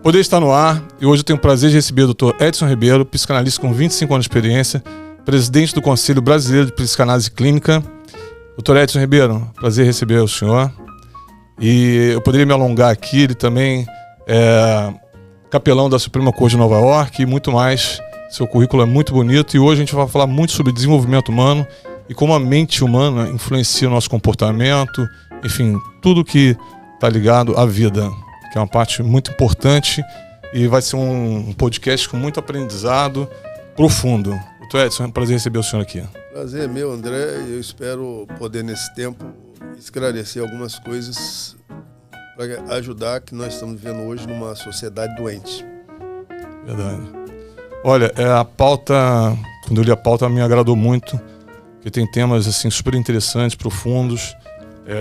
Poder estar no ar, e hoje eu tenho o prazer de receber o Dr. Edson Ribeiro, psicanalista com 25 anos de experiência, presidente do Conselho Brasileiro de Psicanálise Clínica. Dr. Edson Ribeiro, prazer receber o senhor. E eu poderia me alongar aqui, ele também é capelão da Suprema Corte de Nova York e muito mais. Seu currículo é muito bonito e hoje a gente vai falar muito sobre desenvolvimento humano e como a mente humana influencia o nosso comportamento, enfim, tudo que está ligado à vida, que é uma parte muito importante e vai ser um podcast com muito aprendizado profundo. Doutor Edson, é um prazer receber o senhor aqui. Prazer é meu, André. Eu espero poder, nesse tempo, esclarecer algumas coisas para ajudar que nós estamos vivendo hoje numa sociedade doente. Verdade. Olha, a pauta, quando eu li a pauta, me agradou muito, porque tem temas assim, super interessantes, profundos,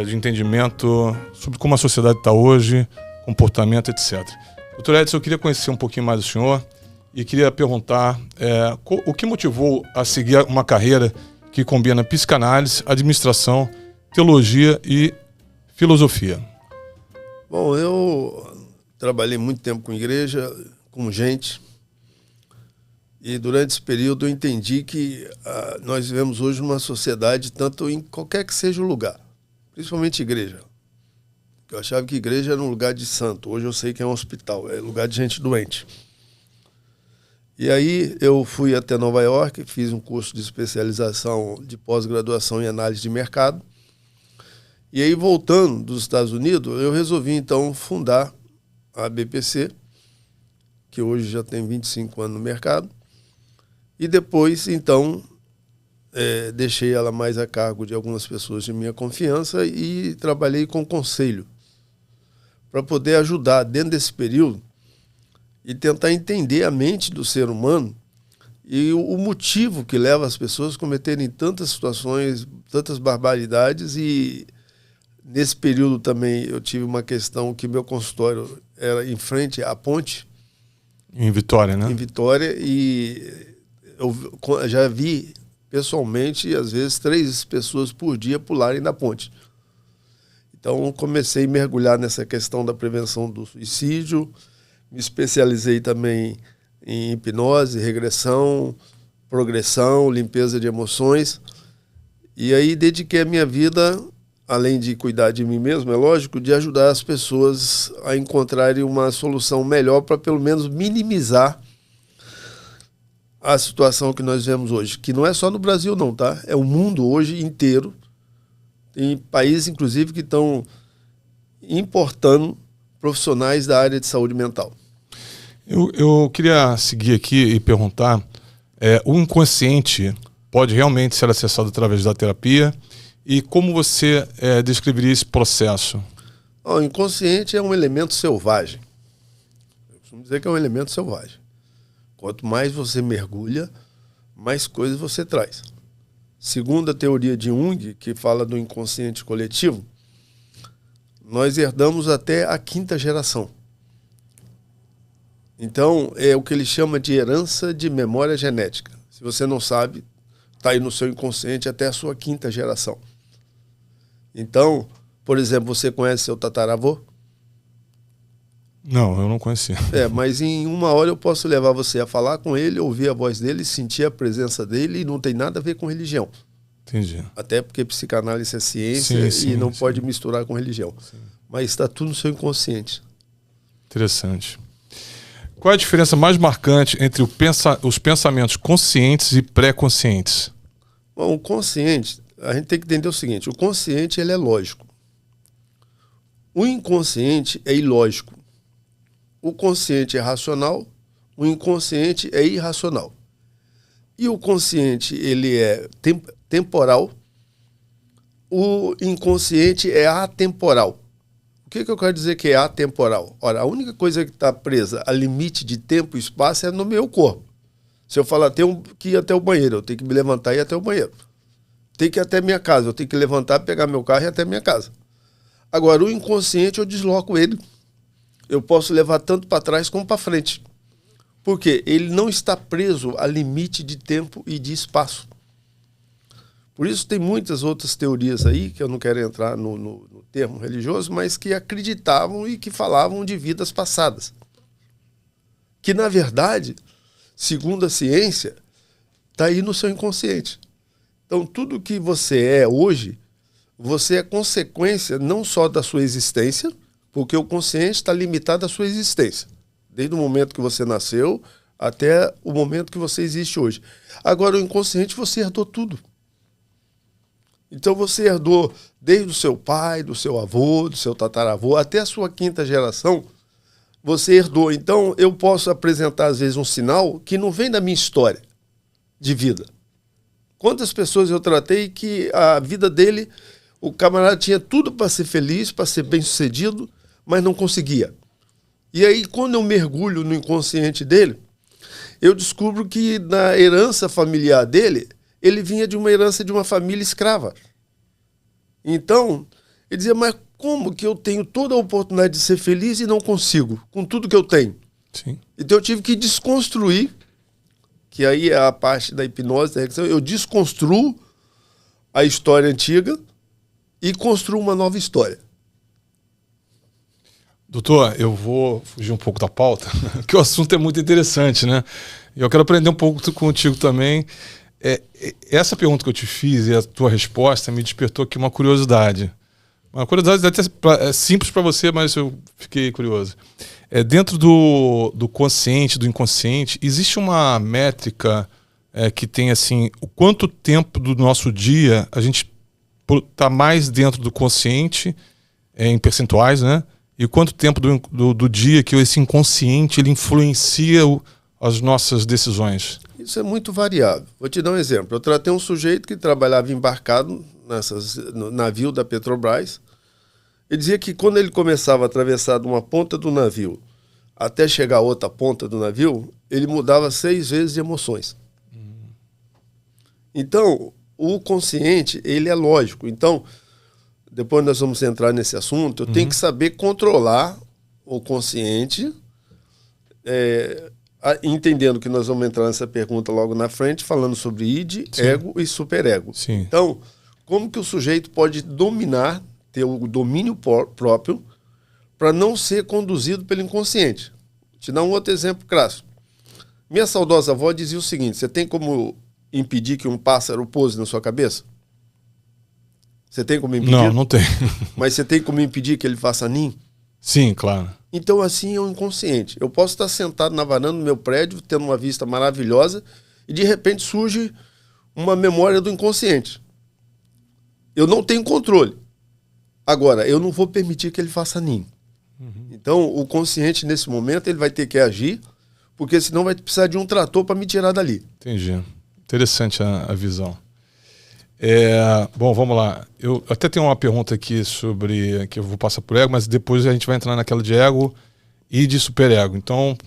de entendimento sobre como a sociedade está hoje, comportamento, etc. Doutor Edson, eu queria conhecer um pouquinho mais o senhor e queria perguntar o que motivou a seguir uma carreira que combina psicanálise, administração, teologia e filosofia. Bom, eu trabalhei muito tempo com igreja, com gente, e durante esse período eu entendi que nós vivemos hoje numa sociedade, tanto em qualquer que seja o lugar, principalmente igreja. Eu achava que igreja era um lugar de santo. Hoje eu sei que é um hospital, é lugar de gente doente. E aí eu fui até Nova York, fiz um curso de especialização de pós-graduação em análise de mercado. E aí, voltando dos Estados Unidos, eu resolvi então fundar a BPC, que hoje já tem 25 anos no mercado. E depois, então, deixei ela mais a cargo de algumas pessoas de minha confiança e trabalhei com o conselho, para poder ajudar dentro desse período e tentar entender a mente do ser humano e o motivo que leva as pessoas a cometerem tantas situações, tantas barbaridades. E nesse período também eu tive uma questão que meu consultório era em frente à ponte. Em Vitória, né? Em Vitória, e eu já vi pessoalmente, às vezes, 3 pessoas por dia pularem da ponte. Então, comecei a mergulhar nessa questão da prevenção do suicídio, me especializei também em hipnose, regressão, progressão, limpeza de emoções. E aí dediquei a minha vida, além de cuidar de mim mesmo, é lógico, de ajudar as pessoas a encontrarem uma solução melhor para pelo menos minimizar a situação que nós vemos hoje. Que não é só no Brasil não, tá? É o mundo hoje inteiro. Tem países, inclusive, que estão importando profissionais da área de saúde mental. Eu queria seguir aqui e perguntar, o inconsciente pode realmente ser acessado através da terapia? E como você descreveria esse processo? O inconsciente é um elemento selvagem. Eu costumo dizer que é um elemento selvagem. Quanto mais você mergulha, mais coisas você traz. Segundo a teoria de Jung, que fala do inconsciente coletivo, nós herdamos até a 5ª geração. Então, é o que ele chama de herança de memória genética. Se você não sabe, está aí no seu inconsciente até a sua 5ª geração. Então, por exemplo, você conhece seu tataravô? Não, eu não conhecia. Mas em uma hora eu posso levar você a falar com ele, ouvir a voz dele, sentir a presença dele, e não tem nada a ver com religião. Entendi. Até porque psicanálise é ciência e não pode misturar com religião. Sim. Mas está tudo no seu inconsciente. Interessante. Qual é a diferença mais marcante entre os pensamentos conscientes e pré-conscientes? Bom, o consciente, a gente tem que entender o seguinte: o consciente ele é lógico. O inconsciente é ilógico. O consciente é racional, o inconsciente é irracional. E o consciente ele é temporal, o inconsciente é atemporal. O que eu quero dizer que é atemporal? Ora, a única coisa que está presa a limite de tempo e espaço é no meu corpo. Se eu falar tenho que ir até o banheiro, eu tenho que me levantar e ir até o banheiro. Tenho que ir até minha casa, eu tenho que levantar, pegar meu carro e ir até minha casa. Agora, o inconsciente eu desloco ele. Eu posso levar tanto para trás como para frente. Porque ele não está preso a limite de tempo e de espaço. Por isso tem muitas outras teorias aí, que eu não quero entrar no termo religioso, mas que acreditavam e que falavam de vidas passadas. que, na verdade, segundo a ciência, está aí no seu inconsciente. Então, tudo que você é hoje, você é consequência não só da sua existência, porque o consciente está limitado à sua existência, desde o momento que você nasceu até o momento que você existe hoje. Agora, o inconsciente, você herdou tudo. Então, você herdou desde o seu pai, do seu avô, do seu tataravô, até a sua quinta geração, você herdou. Então, eu posso apresentar, às vezes, um sinal que não vem da minha história de vida. Quantas pessoas eu tratei que a vida dele, o camarada tinha tudo para ser feliz, para ser bem-sucedido, mas não conseguia. E aí, quando eu mergulho no inconsciente dele, eu descubro que na herança familiar dele, ele vinha de uma herança de uma família escrava. Então, ele dizia, mas como que eu tenho toda a oportunidade de ser feliz e não consigo, com tudo que eu tenho? Sim. Então eu tive que desconstruir, que aí é a parte da hipnose, da regressão, eu desconstruo a história antiga e construo uma nova história. Doutor, eu vou fugir um pouco da pauta, que o assunto é muito interessante, né? E eu quero aprender um pouco contigo também. Essa pergunta que eu te fiz e a tua resposta me despertou aqui uma curiosidade. Uma curiosidade até simples para você, mas eu fiquei curioso. Dentro do consciente, do inconsciente, existe uma métrica que tem assim, o quanto tempo do nosso dia a gente está mais dentro do consciente, em percentuais, né? E quanto tempo do dia que esse inconsciente ele influencia as nossas decisões? Isso é muito variável. Vou te dar um exemplo. Eu tratei um sujeito que trabalhava embarcado no navio da Petrobras. Ele dizia que quando ele começava a atravessar de uma ponta do navio até chegar a outra ponta do navio, ele mudava 6 vezes de emoções. Então, o consciente, ele é lógico. Então, depois nós vamos entrar nesse assunto, eu tenho que saber controlar o consciente, entendendo que nós vamos entrar nessa pergunta logo na frente, falando sobre id, Sim. ego e superego. Sim. Então, como que o sujeito pode dominar, ter o domínio próprio, para não ser conduzido pelo inconsciente? Vou te dar um outro exemplo clássico. Minha saudosa avó dizia o seguinte, você tem como impedir que um pássaro pouse na sua cabeça? Você tem como impedir? Não, não tem. Mas você tem como impedir que ele faça ninho? Sim, claro. Então, assim é o inconsciente. Eu posso estar sentado na varanda do meu prédio, tendo uma vista maravilhosa, e de repente surge uma memória do inconsciente. Eu não tenho controle. Agora, eu não vou permitir que ele faça ninho. Então, o consciente, nesse momento, ele vai ter que agir, porque senão vai precisar de um trator para me tirar dali. Entendi. Interessante a visão. Bom, vamos lá. Eu até tenho uma pergunta aqui sobre, que eu vou passar por ego, mas depois a gente vai entrar naquela de ego e de superego. Então,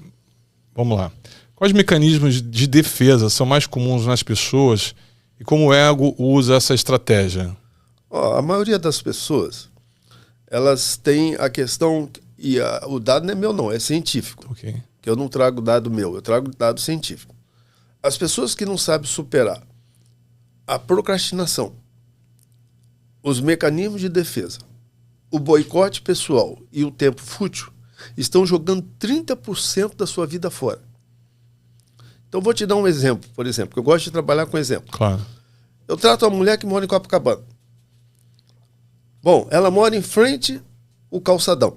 vamos lá. Quais mecanismos de defesa são mais comuns nas pessoas e como o ego usa essa estratégia? A maioria das pessoas, elas têm a questão, e o dado não é meu não, é científico. Ok. Que eu não trago dado meu, eu trago dado científico. As pessoas que não sabem superar a procrastinação, os mecanismos de defesa, o boicote pessoal e o tempo fútil estão jogando 30% da sua vida fora. Então vou te dar um exemplo, por exemplo, que eu gosto de trabalhar com exemplo. Claro. Eu trato uma mulher que mora em Copacabana. Bom, ela mora em frente ao calçadão.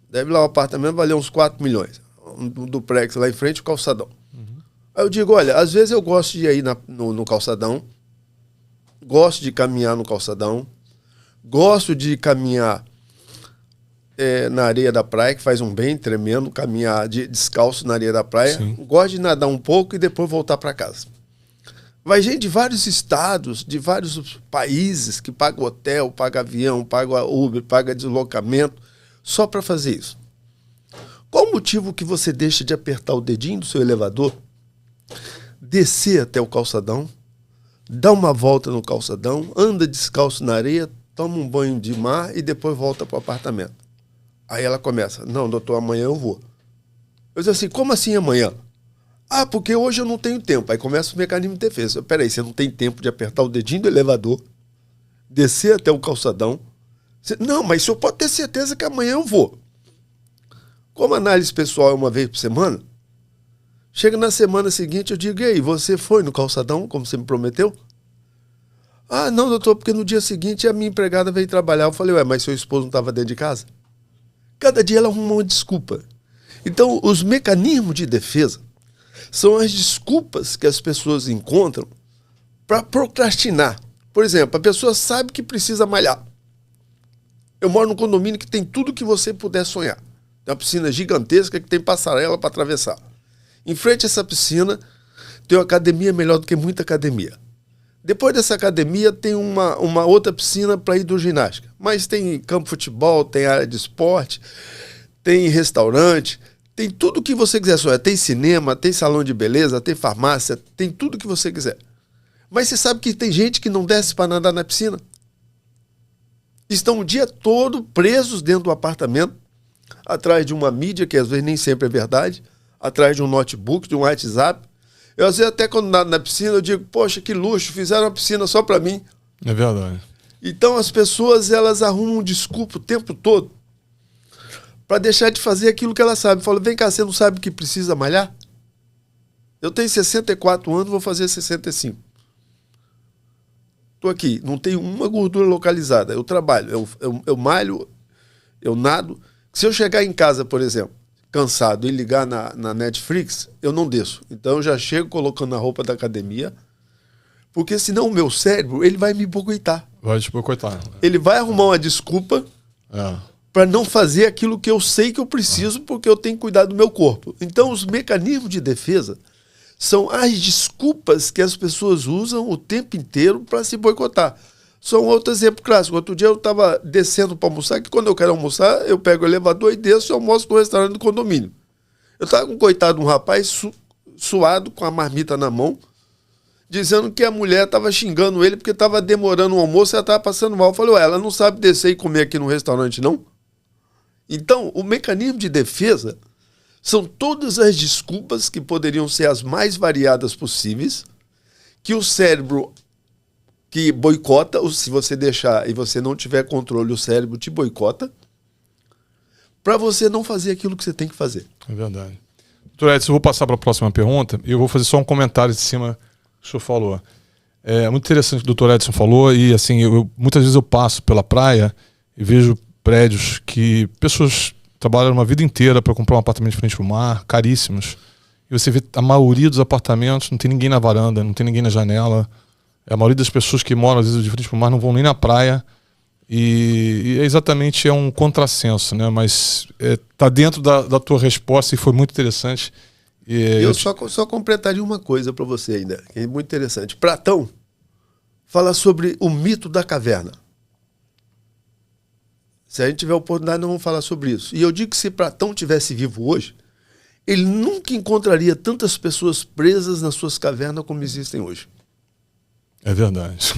Deve lá o apartamento valer uns 4 milhões. Um duplex lá em frente ao calçadão. Aí eu digo, olha, às vezes eu gosto de ir no calçadão, gosto de caminhar no calçadão, gosto de caminhar na areia da praia, que faz um bem tremendo, caminhar descalço na areia da praia. Sim. Gosto de nadar um pouco e depois voltar para casa. Vai gente de vários estados, de vários países, que paga hotel, paga avião, paga Uber, paga deslocamento, só para fazer isso. Qual o motivo que você deixa de apertar o dedinho do seu elevador, descer até o calçadão, dá uma volta no calçadão, anda descalço na areia, toma um banho de mar e depois volta para o apartamento? Aí ela começa, não, doutor, amanhã eu vou. Eu digo assim, como assim amanhã? Ah, porque hoje eu não tenho tempo. Aí começa o mecanismo de defesa. Peraí, você não tem tempo de apertar o dedinho do elevador, descer até o calçadão? Não, mas o senhor pode ter certeza que amanhã eu vou. Como a análise pessoal é uma vez por semana, chega na semana seguinte, eu digo, e aí, você foi no calçadão, como você me prometeu? Ah, não, doutor, porque no dia seguinte a minha empregada veio trabalhar. Eu falei, ué, mas seu esposo não estava dentro de casa? Cada dia ela arruma uma desculpa. Então, os mecanismos de defesa são as desculpas que as pessoas encontram para procrastinar. Por exemplo, a pessoa sabe que precisa malhar. Eu moro num condomínio que tem tudo que você puder sonhar. Tem uma piscina gigantesca que tem passarela para atravessar. Em frente a essa piscina tem uma academia melhor do que muita academia. Depois dessa academia tem uma outra piscina para hidroginástica. Mas tem campo de futebol, tem área de esporte, tem restaurante, tem tudo que você quiser sonhar. Tem cinema, tem salão de beleza, tem farmácia, tem tudo que você quiser. Mas você sabe que tem gente que não desce para nadar na piscina? Estão o dia todo presos dentro do apartamento, atrás de uma mídia, que às vezes nem sempre é verdade, atrás de um notebook, de um WhatsApp. Eu, às vezes, até quando nado na piscina, eu digo, poxa, que luxo, fizeram uma piscina só para mim. É verdade. Então, as pessoas, elas arrumam desculpa o tempo todo para deixar de fazer aquilo que elas sabem. Falam, vem cá, você não sabe que precisa malhar? Eu tenho 64 anos, vou fazer 65. Estou aqui, não tenho uma gordura localizada. Eu trabalho, eu malho, eu nado. Se eu chegar em casa, por exemplo, cansado e ligar na Netflix, eu não desço. Então eu já chego colocando a roupa da academia, porque senão o meu cérebro ele vai me boicotar. Vai te boicotar. Ele vai arrumar uma desculpa para não fazer aquilo que eu sei que eu preciso, porque eu tenho que cuidar do meu corpo. Então os mecanismos de defesa são as desculpas que as pessoas usam o tempo inteiro para se boicotar. Só um outro exemplo clássico. Outro dia eu estava descendo para almoçar, que quando eu quero almoçar, eu pego o elevador e desço e almoço no restaurante do condomínio. Eu estava com um coitado de um rapaz suado, com a marmita na mão, dizendo que a mulher estava xingando ele porque estava demorando o almoço e ela estava passando mal. Eu falei, ué, ela não sabe descer e comer aqui no restaurante, não? Então, o mecanismo de defesa são todas as desculpas que poderiam ser as mais variadas possíveis, que o cérebro que boicota, ou se você deixar e você não tiver controle, o cérebro te boicota, para você não fazer aquilo que você tem que fazer. É verdade. Doutor Edson, eu vou passar para a próxima pergunta e eu vou fazer só um comentário em cima do que o senhor falou. É muito interessante o que o doutor Edson falou e assim, muitas vezes eu passo pela praia e vejo prédios que pessoas trabalham uma vida inteira para comprar um apartamento de frente para o mar, caríssimos. E você vê a maioria dos apartamentos, não tem ninguém na varanda, não tem ninguém na janela. A maioria das pessoas que moram, às vezes, de frente para o mar não vão nem na praia. E exatamente é um contrassenso, né? Mas tá dentro da tua resposta e foi muito interessante. Eu só completaria uma coisa para você ainda, que é muito interessante. Platão fala sobre o mito da caverna. Se a gente tiver oportunidade, nós vamos falar sobre isso. E eu digo que se Platão tivesse vivo hoje, ele nunca encontraria tantas pessoas presas nas suas cavernas como existem hoje. É verdade.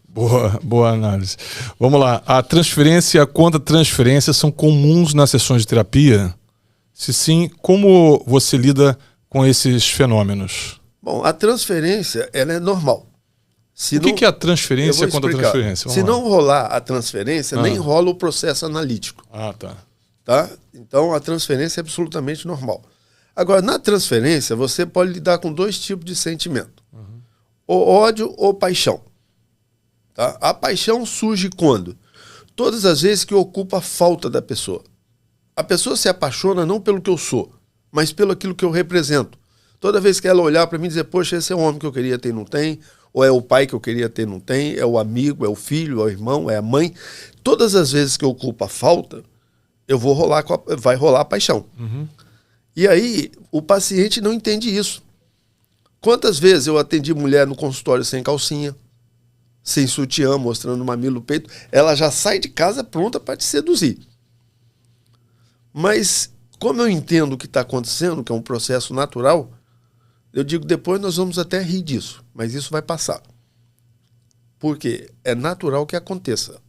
Boa análise. Vamos lá. A transferência e a contra-transferência são comuns nas sessões de terapia? Se sim, como você lida com esses fenômenos? Bom, a transferência ela é normal. O que é a transferência e a contra-transferência? Se não rolar a transferência, nem rola o processo analítico. Tá? Então, a transferência é absolutamente normal. Agora, na transferência, você pode lidar com dois tipos de sentimento. Ou ódio ou paixão. Tá? A paixão surge quando? Todas as vezes que ocupa a falta da pessoa. A pessoa se apaixona não pelo que eu sou, mas pelo aquilo que eu represento. Toda vez que ela olhar para mim e dizer, poxa, esse é o homem que eu queria ter e não tem, ou é o pai que eu queria ter e não tem, é o amigo, é o filho, é o irmão, é a mãe. Todas as vezes que eu ocupo a falta, vai rolar a paixão. E aí, o paciente não entende isso. Quantas vezes eu atendi mulher no consultório sem calcinha, sem sutiã, mostrando o mamilo, o peito, ela já sai de casa pronta para te seduzir. Mas, como eu entendo o que está acontecendo, que é um processo natural, eu digo, depois nós vamos até rir disso, mas isso vai passar. Porque é natural que aconteça.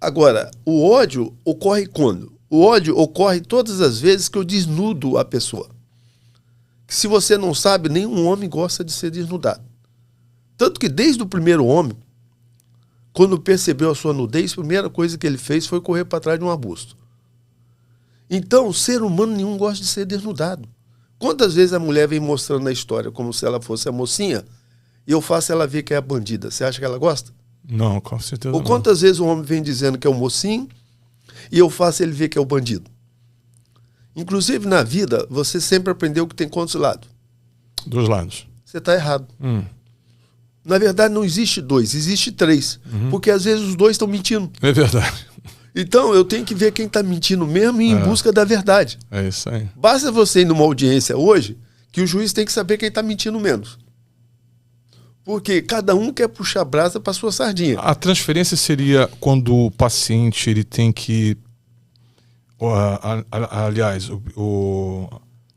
Agora, o ódio ocorre quando? O ódio ocorre todas as vezes que eu desnudo a pessoa. Se você não sabe, nenhum homem gosta de ser desnudado. Tanto que desde o primeiro homem, quando percebeu a sua nudez, a primeira coisa que ele fez foi correr para trás de um arbusto. Então, o ser humano nenhum gosta de ser desnudado. Quantas vezes a mulher vem mostrando na história como se ela fosse a mocinha e eu faço ela ver que é a bandida? Você acha que ela gosta? Não, com certeza Ou quantas vezes o homem vem dizendo que é o mocinho e eu faço ele ver que é o bandido? Inclusive, na vida, você sempre aprendeu que tem quantos lados? 2 lados. Você está errado. Na verdade, não existe 2, existe 3. Porque às vezes os 2 estão mentindo. É verdade. Então, eu tenho que ver quem está mentindo mesmo e ir em busca da verdade. É isso aí. Basta você ir numa audiência hoje que o juiz tem que saber quem está mentindo menos. Porque cada um quer puxar brasa para sua sardinha. A transferência seria quando o paciente ele tem que... aliás,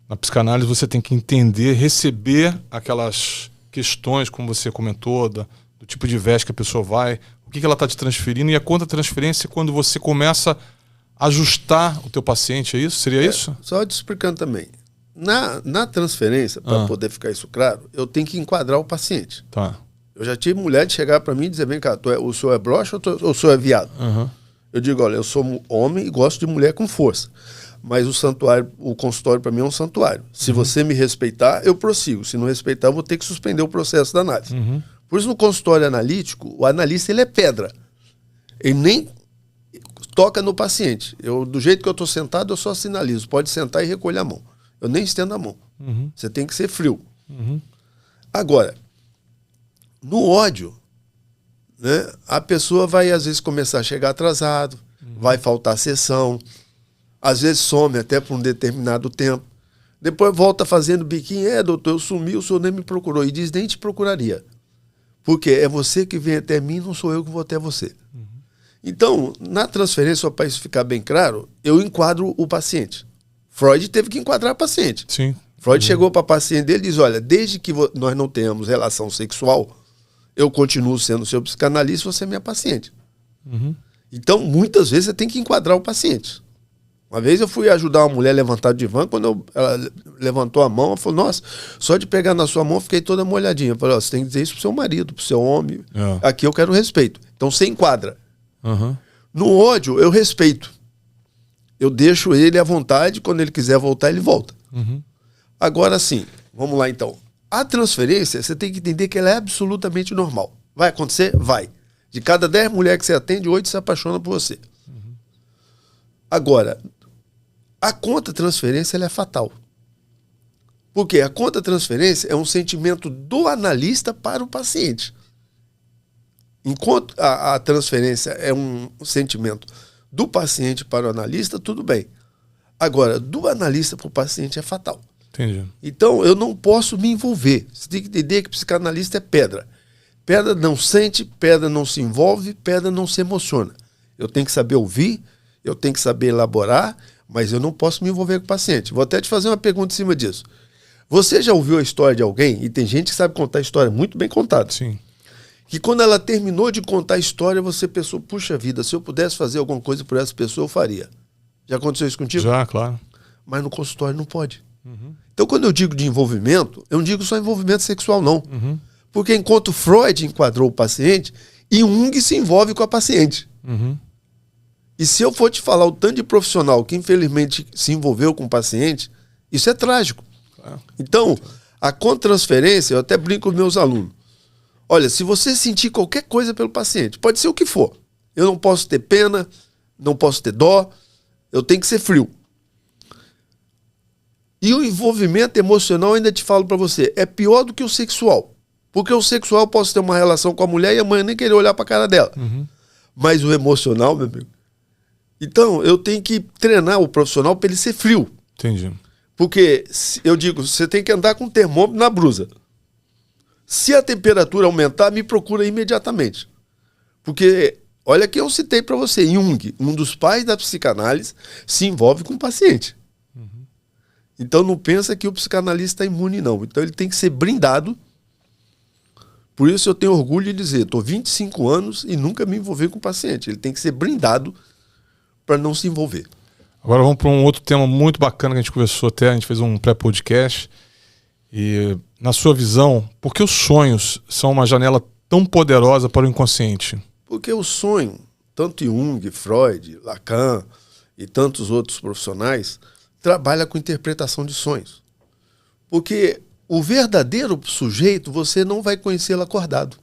na psicanálise você tem que entender, receber aquelas questões, como você comentou, do tipo de veste que a pessoa vai, o que ela está te transferindo, e a contra-transferência é quando você começa a ajustar o teu paciente, é isso? Seria isso? Só te explicando também. Na transferência, para poder ficar isso claro, eu tenho que enquadrar o paciente. Tá. Eu já tive mulher de chegar para mim e dizer, vem cá, o senhor é broxa ou o senhor é viado? Eu digo, olha, eu sou homem e gosto de mulher com força. Mas o consultório para mim é um santuário. Se você me respeitar, eu prossigo. Se não respeitar, eu vou ter que suspender o processo da análise. Por isso, no consultório analítico, o analista ele é pedra. Ele nem toca no paciente. Do jeito que eu estou sentado, eu só sinalizo. Pode sentar e recolher a mão. Eu nem estendo a mão. Você tem que ser frio. Agora, no ódio, né, a pessoa vai, às vezes, começar a chegar atrasado, vai faltar sessão, às vezes some até por um determinado tempo. Depois volta fazendo biquinho. Doutor, eu sumi, o senhor nem me procurou. E diz, nem te procuraria. Porque é você que vem até mim, não sou eu que vou até você. Então, na transferência, só para isso ficar bem claro, eu enquadro o paciente. Freud teve que enquadrar o paciente. Sim. Freud chegou para o paciente dele e diz, olha, desde que nós não tenhamos relação sexual, eu continuo sendo seu psicanalista, você é minha paciente. Então, muitas vezes, você tem que enquadrar o paciente. Uma vez eu fui ajudar uma mulher a levantar do divã, quando ela levantou a mão, ela falou, nossa, só de pegar na sua mão eu fiquei toda molhadinha. Eu falei, você tem que dizer isso pro seu marido, pro seu homem. Aqui eu quero respeito. Então você enquadra. No ódio, eu respeito. Eu deixo ele à vontade, quando ele quiser voltar, ele volta. Agora sim, vamos lá então. A transferência, você tem que entender que ela é absolutamente normal. Vai acontecer? Vai. De cada 10 mulheres que você atende, 8 se apaixonam por você. Agora, a contra-transferência ela é fatal. Porque a contra-transferência é um sentimento do analista para o paciente. Enquanto a transferência é um sentimento do paciente para o analista, tudo bem. Agora, do analista para o paciente é fatal. Entendi. Então, eu não posso me envolver. Você tem que entender que psicanalista é pedra. Pedra não sente, pedra não se envolve, pedra não se emociona. Eu tenho que saber ouvir, eu tenho que saber elaborar, mas eu não posso me envolver com o paciente. Vou até te fazer uma pergunta em cima disso. Você já ouviu a história de alguém, e tem gente que sabe contar a história muito bem contada, Sim. que quando ela terminou de contar a história, você pensou, puxa vida, se eu pudesse fazer alguma coisa por essa pessoa, eu faria. Já aconteceu isso contigo? Já, claro. Mas no consultório não pode. Então, quando eu digo de envolvimento, eu não digo só envolvimento sexual, não. Porque enquanto Freud enquadrou o paciente, Jung se envolve com a paciente. E se eu for te falar o tanto de profissional que infelizmente se envolveu com o paciente, isso é trágico. Então, a contransferência, eu até brinco com os meus alunos. Olha, se você sentir qualquer coisa pelo paciente, pode ser o que for. Eu não posso ter pena, não posso ter dó, eu tenho que ser frio. E o envolvimento emocional, ainda te falo para você, é pior do que o sexual. Porque o sexual eu posso ter uma relação com a mulher e amanhã nem querer olhar para a cara dela. Mas o emocional, meu amigo... Então, eu tenho que treinar o profissional para ele ser frio. Entendi. Porque, eu digo, você tem que andar com o termômetro na blusa. Se a temperatura aumentar, me procura imediatamente. Porque, olha que eu citei para você, Jung, um dos pais da psicanálise, se envolve com o paciente. Então, não pensa que o psicanalista é imune, não. Então, ele tem que ser blindado. Por isso, eu tenho orgulho de dizer, estou 25 anos e nunca me envolvi com o paciente. Ele tem que ser blindado para não se envolver. Agora vamos para um outro tema muito bacana que a gente conversou até, a gente fez um pré-podcast. E, na sua visão, por que os sonhos são uma janela tão poderosa para o inconsciente? Porque o sonho, tanto Jung, Freud, Lacan e tantos outros profissionais, trabalha com interpretação de sonhos. Porque o verdadeiro sujeito você não vai conhecê-lo acordado.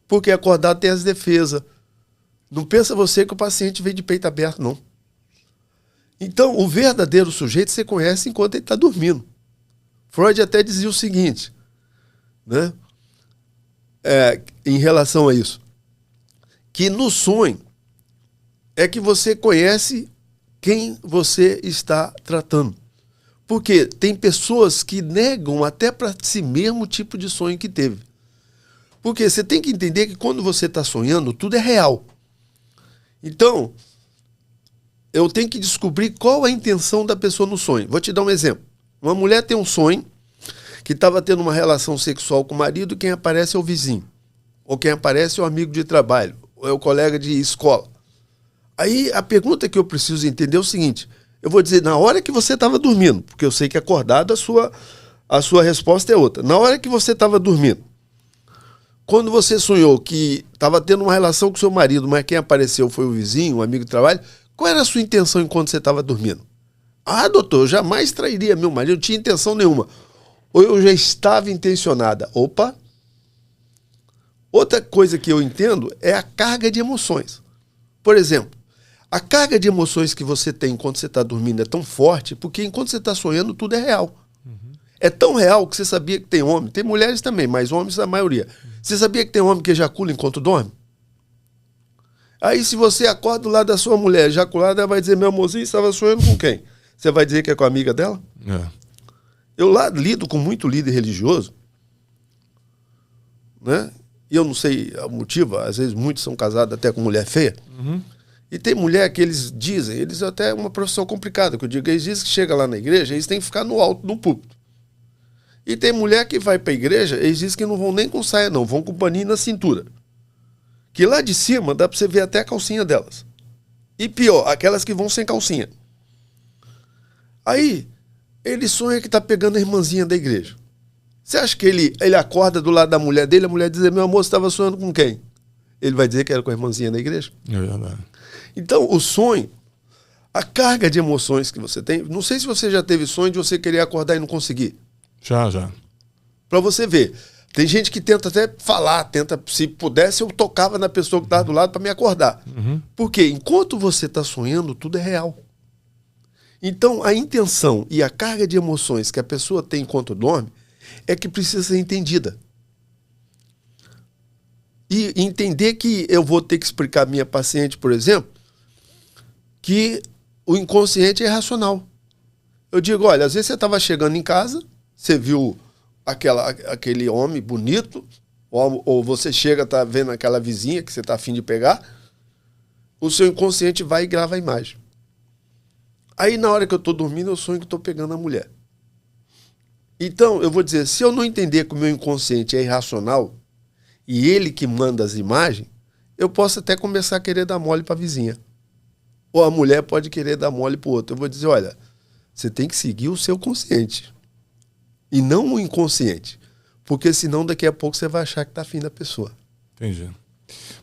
Porque acordado tem as defesas. Não pensa você que o paciente vem de peito aberto, não. Então, o verdadeiro sujeito você conhece enquanto ele está dormindo. Freud até dizia o seguinte, né? Em relação a isso, que no sonho é que você conhece quem você está tratando. Porque tem pessoas que negam até para si mesmo o tipo de sonho que teve. Porque você tem que entender que quando você está sonhando, tudo é real. Então, eu tenho que descobrir qual a intenção da pessoa no sonho. Vou te dar um exemplo. Uma mulher tem um sonho que estava tendo uma relação sexual com o marido e quem aparece é o vizinho. Ou quem aparece é o amigo de trabalho, ou é o colega de escola. Aí a pergunta que eu preciso entender é o seguinte, eu vou dizer na hora que você estava dormindo, porque eu sei que acordado a sua resposta é outra. Na hora que você estava dormindo, quando você sonhou que estava tendo uma relação com seu marido, mas quem apareceu foi o vizinho, um amigo de trabalho, qual era a sua intenção enquanto você estava dormindo? Ah, doutor, eu jamais trairia meu marido, não tinha intenção nenhuma. Ou eu já estava intencionada. Opa! Outra coisa que eu entendo é a carga de emoções. Por exemplo, a carga de emoções que você tem enquanto você está dormindo é tão forte porque enquanto você está sonhando tudo é real. Uhum. É tão real que você sabia que tem homem, tem mulheres também, mas homens a maioria. Você sabia que tem homem que ejacula enquanto dorme? Aí se você acorda do lado da sua mulher ejaculada, ela vai dizer, meu amorzinho, estava sonhando com quem? Você vai dizer que é com a amiga dela? É. Eu lá lido com muito líder religioso, né? E eu não sei o motivo, às vezes muitos são casados até com mulher feia. Uhum. E tem mulher que eles dizem, eles até é uma profissão complicada, que eu digo, eles dizem que chega lá na igreja, eles têm que ficar no alto do púlpito. E tem mulher que vai para a igreja, eles dizem que não vão nem com saia não, vão com paninho na cintura. Que lá de cima dá para você ver até a calcinha delas. E pior, aquelas que vão sem calcinha. Aí, ele sonha que está pegando a irmãzinha da igreja. Você acha que ele acorda do lado da mulher dele, a mulher diz, meu amor, você estava sonhando com quem? Ele vai dizer que era com a irmãzinha da igreja? É verdade. Então, o sonho, a carga de emoções que você tem, não sei se você já teve sonho de você querer acordar e não conseguir. Já. Para você ver. Tem gente que tenta até falar, se pudesse, eu tocava na pessoa que estava do lado para me acordar. Uhum. Porque enquanto você está sonhando, tudo é real. Então, a intenção e a carga de emoções que a pessoa tem enquanto dorme é que precisa ser entendida. E entender que eu vou ter que explicar à minha paciente, por exemplo, que o inconsciente é irracional. Eu digo, olha, às vezes você estava chegando em casa, você viu aquele homem bonito, ou você chega, está vendo aquela vizinha que você está a fim de pegar, o seu inconsciente vai e grava a imagem. Aí, na hora que eu estou dormindo, eu sonho que estou pegando a mulher. Então, eu vou dizer, se eu não entender que o meu inconsciente é irracional, e ele que manda as imagens, eu posso até começar a querer dar mole para a vizinha. Ou a mulher pode querer dar mole para o outro. Eu vou dizer, olha, você tem que seguir o seu consciente. E não o inconsciente. Porque senão daqui a pouco você vai achar que está afim da pessoa. Entendi.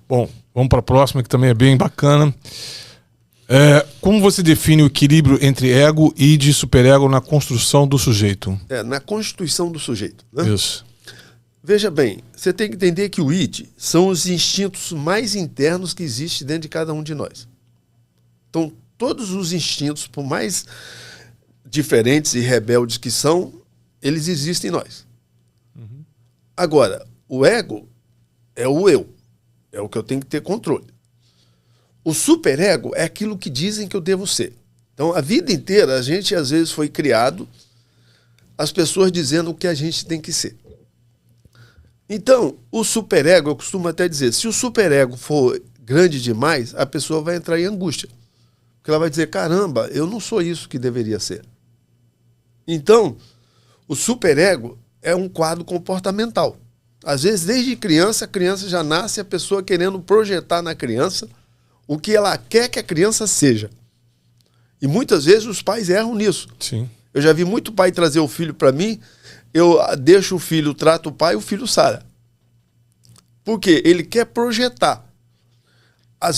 Bom, vamos para a próxima, que também é bem bacana. Como você define o equilíbrio entre ego, id e superego na construção do sujeito? Na constituição do sujeito. Né? Isso. Veja bem, você tem que entender que o id são os instintos mais internos que existem dentro de cada um de nós. Então, todos os instintos, por mais diferentes e rebeldes que são, eles existem em nós. Uhum. Agora, o ego é o eu. É o que eu tenho que ter controle. O superego é aquilo que dizem que eu devo ser. Então, a vida inteira, a gente às vezes foi criado as pessoas dizendo o que a gente tem que ser. Então, o superego, eu costumo até dizer, se o superego for grande demais, a pessoa vai entrar em angústia. Porque ela vai dizer, caramba, eu não sou isso que deveria ser. Então, o superego é um quadro comportamental. Às vezes, desde criança, a criança já nasce a pessoa querendo projetar na criança o que ela quer que a criança seja. E muitas vezes os pais erram nisso. Sim. Eu já vi muito pai trazer o filho para mim, eu deixo o filho, trato o pai, o filho sara. Por quê? Ele quer projetar.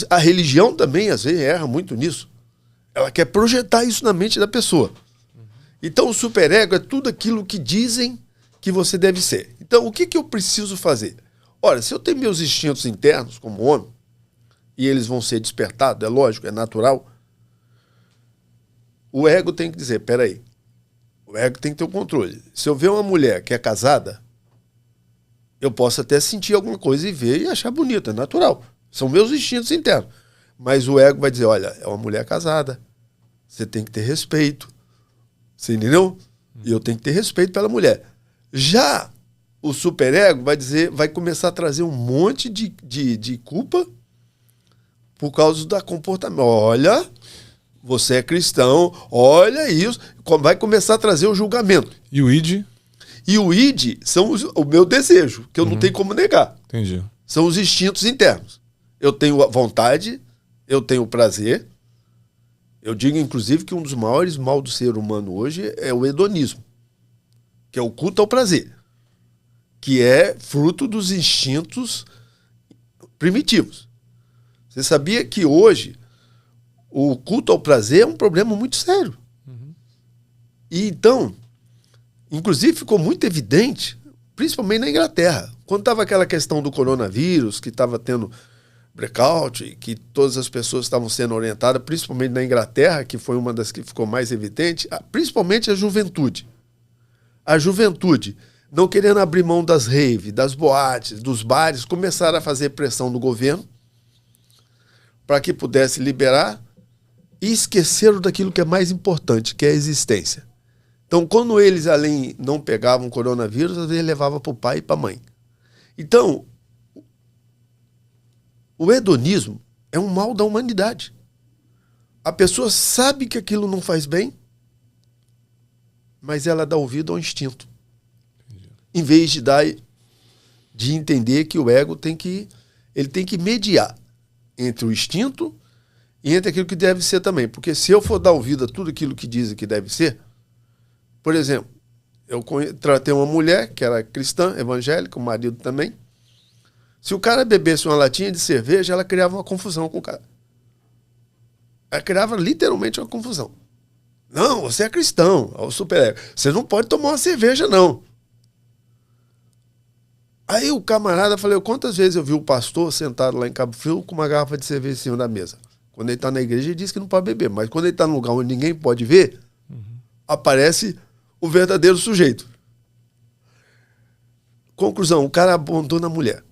A religião também, às vezes, erra muito nisso. Ela quer projetar isso na mente da pessoa. Então o superego é tudo aquilo que dizem que você deve ser. Então o que eu preciso fazer? Ora, se eu tenho meus instintos internos como homem, e eles vão ser despertados, é lógico, é natural, o ego tem que dizer, peraí, o ego tem que ter o controle. Se eu ver uma mulher que é casada, eu posso até sentir alguma coisa e ver e achar bonito, é natural. São meus instintos internos. Mas o ego vai dizer, olha, é uma mulher casada, você tem que ter respeito. Você entendeu? E eu tenho que ter respeito pela mulher. Já o superego vai dizer, vai começar a trazer um monte de culpa por causa do comportamento. Olha, você é cristão, olha isso. Vai começar a trazer o julgamento. E o id? E o id são o meu desejo, que eu não tenho como negar. Entendi. São os instintos internos. Eu tenho a vontade, eu tenho o prazer. Eu digo, inclusive, que um dos maiores mal do ser humano hoje é o hedonismo, que é o culto ao prazer, que é fruto dos instintos primitivos. Você sabia que hoje o culto ao prazer é um problema muito sério? E então, inclusive, ficou muito evidente, principalmente na Inglaterra, quando estava aquela questão do coronavírus, que estava tendo blackout, que todas as pessoas estavam sendo orientadas, principalmente na Inglaterra, que foi uma das que ficou mais evidente, principalmente a juventude. A juventude, não querendo abrir mão das raves, das boates, dos bares, começaram a fazer pressão no governo para que pudesse liberar e esqueceram daquilo que é mais importante, que é a existência. Então, quando eles, além, não pegavam coronavírus, às vezes levavam para o pai e para a mãe. Então, o hedonismo é um mal da humanidade. A pessoa sabe que aquilo não faz bem, mas ela dá ouvido ao instinto. Em vez de entender que o ego tem que mediar entre o instinto e entre aquilo que deve ser também. Porque se eu for dar ouvido a tudo aquilo que dizem que deve ser, por exemplo, eu tratei uma mulher que era cristã, evangélica, o marido também. Se o cara bebesse uma latinha de cerveja, ela criava uma confusão com o cara. Ela criava literalmente uma confusão. Não, você é cristão, é o superego. Você não pode tomar uma cerveja, não. Aí o camarada falou, quantas vezes eu vi o pastor sentado lá em Cabo Frio com uma garrafa de cerveja em cima da mesa? Quando ele está na igreja, ele diz que não pode beber. Mas quando ele está num lugar onde ninguém pode ver, aparece o verdadeiro sujeito. Conclusão, o cara abandona a mulher.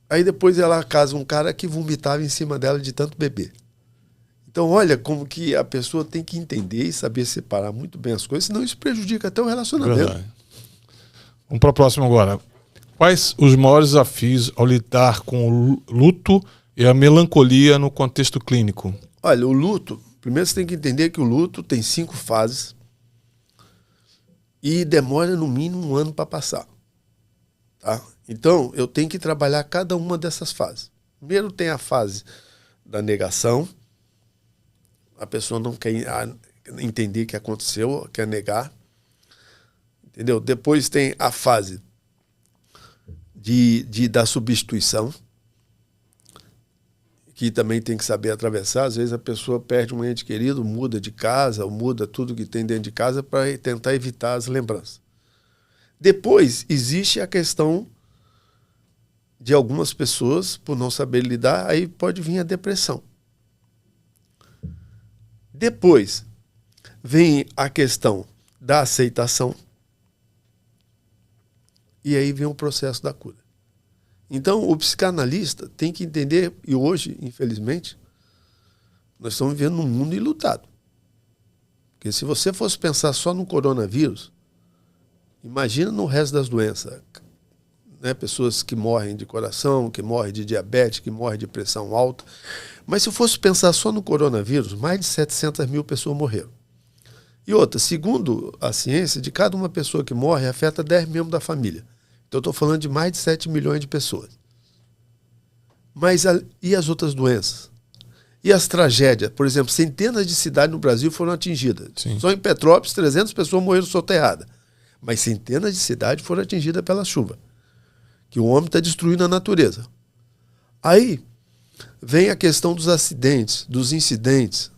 Aí depois ela casa um cara que vomitava em cima dela de tanto beber. Então olha como que a pessoa tem que entender e saber separar muito bem as coisas, senão isso prejudica até o relacionamento. Verdade. Vamos para o próximo agora. Quais os maiores desafios ao lidar com o luto e a melancolia no contexto clínico? Olha, o luto, primeiro você tem que entender que o luto tem 5 fases e demora no mínimo 1 ano para passar. Tá? Então, eu tenho que trabalhar cada uma dessas fases. Primeiro tem a fase da negação. A pessoa não quer entender o que aconteceu, quer negar. Entendeu? Depois tem a fase da substituição, que também tem que saber atravessar. Às vezes a pessoa perde um ente querido, muda de casa, ou muda tudo que tem dentro de casa para tentar evitar as lembranças. Depois existe a questão de algumas pessoas, por não saber lidar, aí pode vir a depressão. Depois vem a questão da aceitação. E aí vem o processo da cura. Então, o psicanalista tem que entender, e hoje, infelizmente, nós estamos vivendo num mundo enlutado. Porque se você fosse pensar só no coronavírus, imagina no resto das doenças. Né? Pessoas que morrem de coração, que morrem de diabetes, que morrem de pressão alta. Mas se eu fosse pensar só no coronavírus, mais de 700 mil pessoas morreram. E outra, segundo a ciência, de cada uma pessoa que morre, afeta 10 membros da família. Então eu estou falando de mais de 7 milhões de pessoas. Mas e as outras doenças? E as tragédias? Por exemplo, centenas de cidades no Brasil foram atingidas. Sim. Só em Petrópolis, 300 pessoas morreram soterradas. Mas centenas de cidades foram atingidas pela chuva. Que o homem está destruindo a natureza. Aí vem a questão dos acidentes, dos incidentes,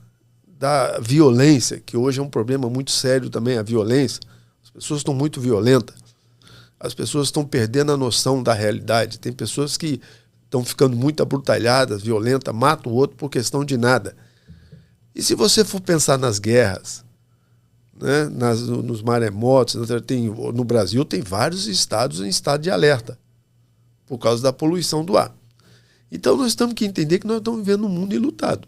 da violência, que hoje é um problema muito sério também, a violência. As pessoas estão muito violentas. As pessoas estão perdendo a noção da realidade. Tem pessoas que estão ficando muito abrutalhadas, violentas, matam o outro por questão de nada. E se você for pensar nas guerras, né, nos maremotos, no Brasil tem vários estados em estado de alerta por causa da poluição do ar. Então nós temos que entender que nós estamos vivendo um mundo enlutado.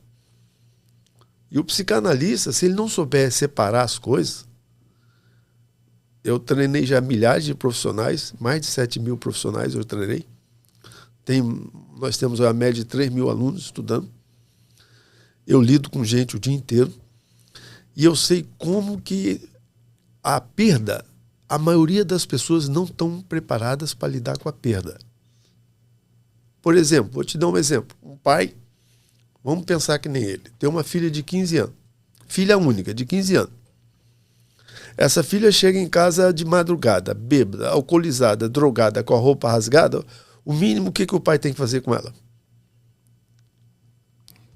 E o psicanalista, se ele não souber separar as coisas, eu treinei já milhares de profissionais, mais de 7.000 profissionais eu treinei. Nós temos a média de 3.000 alunos estudando. Eu lido com gente o dia inteiro. E eu sei como que a perda, a maioria das pessoas não estão preparadas para lidar com a perda. Por exemplo, vou te dar um exemplo. Um pai, vamos pensar que nem ele, tem uma filha de 15 anos. Filha única, de 15 anos. Essa filha chega em casa de madrugada, bêbada, alcoolizada, drogada, com a roupa rasgada. O mínimo, o que o pai tem que fazer com ela?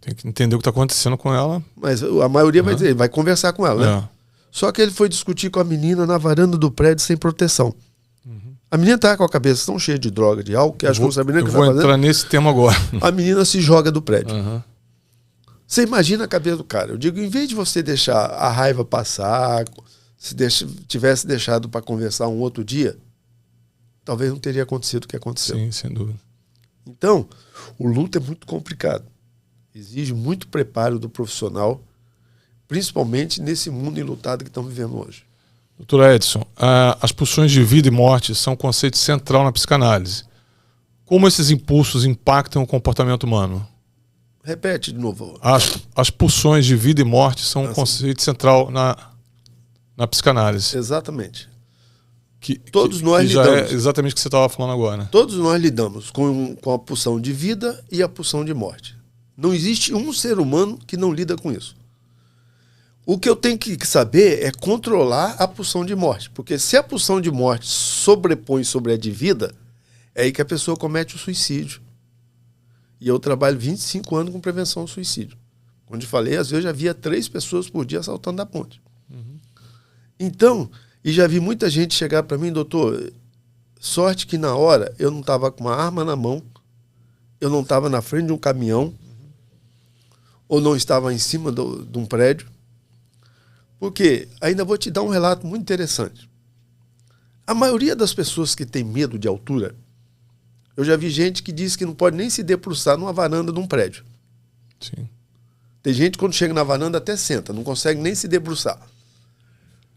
Tem que entender o que está acontecendo com ela. Mas a maioria vai dizer, vai conversar com ela, né? Só que ele foi discutir com a menina na varanda do prédio sem proteção. A menina tá com a cabeça tão cheia de droga, de álcool, que acho que não sabe nem o que tá fazendo. Eu vou entrar nesse tema agora. A menina se joga do prédio. Você imagina a cabeça do cara. Eu digo, em vez de você deixar a raiva passar, se tivesse deixado para conversar um outro dia, talvez não teria acontecido o que aconteceu. Sim, sem dúvida. Então, o luto é muito complicado. Exige muito preparo do profissional, principalmente nesse mundo enlutado que estamos vivendo hoje. Doutor Edson, as pulsões de vida e morte são um conceito central na psicanálise. Como esses impulsos impactam o comportamento humano? Repete de novo. As pulsões de vida e morte são um conceito central na psicanálise. Exatamente. Todos nós lidamos. Já é exatamente o que você estava falando agora. Né? Todos nós lidamos com a pulsão de vida e a pulsão de morte. Não existe um ser humano que não lida com isso. O que eu tenho que saber é controlar a pulsão de morte. Porque se a pulsão de morte sobrepõe sobre a de vida, é aí que a pessoa comete o suicídio. E eu trabalho 25 anos com prevenção ao suicídio. Quando eu falei, às vezes eu já via 3 pessoas por dia saltando da ponte. Então, e já vi muita gente chegar para mim, doutor, sorte que na hora eu não estava com uma arma na mão, eu não estava na frente de um caminhão, ou não estava em cima de um prédio. Porque, ainda vou te dar um relato muito interessante. A maioria das pessoas que tem medo de altura, eu já vi gente que diz que não pode nem se debruçar numa varanda de um prédio. Sim. Tem gente que quando chega na varanda até senta, não consegue nem se debruçar.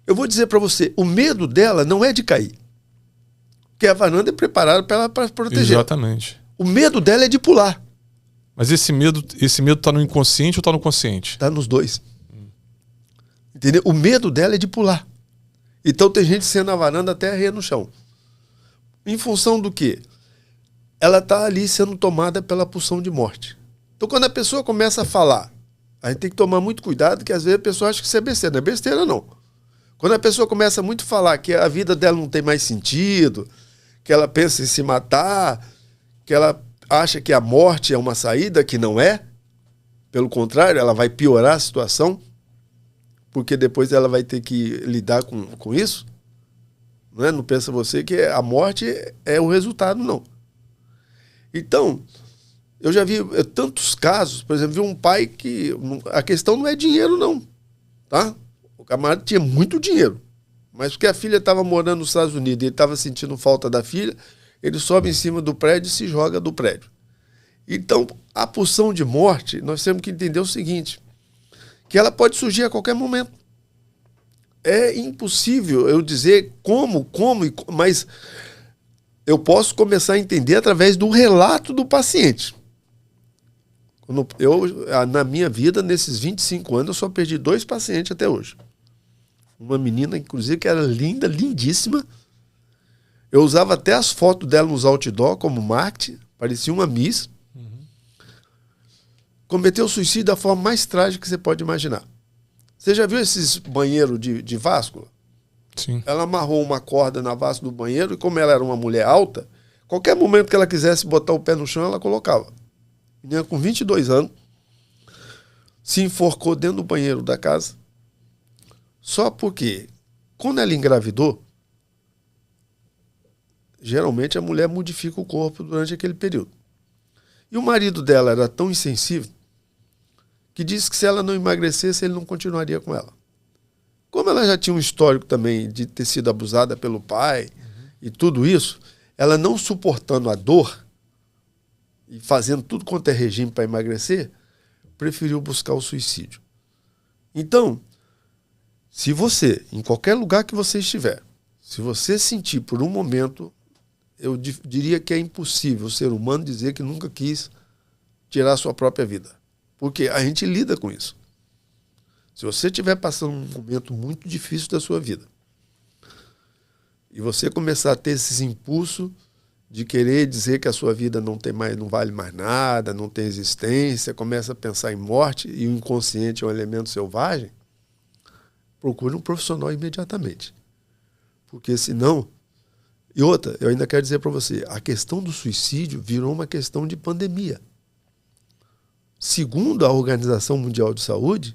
Eu vou dizer para você, o medo dela não é de cair. Porque a varanda é preparada para proteger. Exatamente. O medo dela é de pular. Mas esse medo está no inconsciente ou está no consciente? Está nos dois. Entendeu? O medo dela é de pular. Então tem gente sendo na varanda até arreia no chão. Em função do quê? Ela está ali sendo tomada pela pulsão de morte. Então quando a pessoa começa a falar, a gente tem que tomar muito cuidado, que às vezes a pessoa acha que isso é besteira. Não é besteira, não. Quando a pessoa começa muito a falar que a vida dela não tem mais sentido, que ela pensa em se matar, que ela acha que a morte é uma saída, que não é. Pelo contrário, ela vai piorar a situação, porque depois ela vai ter que lidar com isso. Não é? Não pensa você que a morte é o resultado, não. Então, eu já vi tantos casos, por exemplo, vi um pai que a questão não é dinheiro, não. Tá? O camarada tinha muito dinheiro, mas porque a filha estava morando nos Estados Unidos e ele estava sentindo falta da filha, ele sobe em cima do prédio e se joga do prédio. Então, a pulsão de morte, nós temos que entender o seguinte, que ela pode surgir a qualquer momento. É impossível eu dizer como, mas eu posso começar a entender através do relato do paciente. Na minha vida, nesses 25 anos, eu só perdi 2 pacientes até hoje. Uma menina, inclusive, que era linda, lindíssima. Eu usava até as fotos dela nos outdoor como marketing, parecia uma miss. Cometeu suicídio da forma mais trágica que você pode imaginar. Você já viu esses banheiros de váscula? Sim. Ela amarrou uma corda na váscula do banheiro e como ela era uma mulher alta, qualquer momento que ela quisesse botar o pé no chão, ela colocava. Menina com 22 anos. se enforcou dentro do banheiro da casa, só porque, quando ela engravidou, geralmente a mulher modifica o corpo durante aquele período. E o marido dela era tão insensível que disse que se ela não emagrecesse, ele não continuaria com ela. Como ela já tinha um histórico também de ter sido abusada pelo pai e tudo isso, ela não suportando a dor e fazendo tudo quanto é regime para emagrecer, preferiu buscar o suicídio. Então, se você, em qualquer lugar que você estiver, se você sentir por um momento, eu diria que é impossível o ser humano dizer que nunca quis tirar a sua própria vida. Porque a gente lida com isso. Se você estiver passando um momento muito difícil da sua vida e você começar a ter esses impulsos de querer dizer que a sua vida não vale mais nada, não tem existência, começa a pensar em morte e o inconsciente é um elemento selvagem, procure um profissional imediatamente. Porque senão... E outra, eu ainda quero dizer para você, a questão do suicídio virou uma questão de pandemia. Segundo a Organização Mundial de Saúde,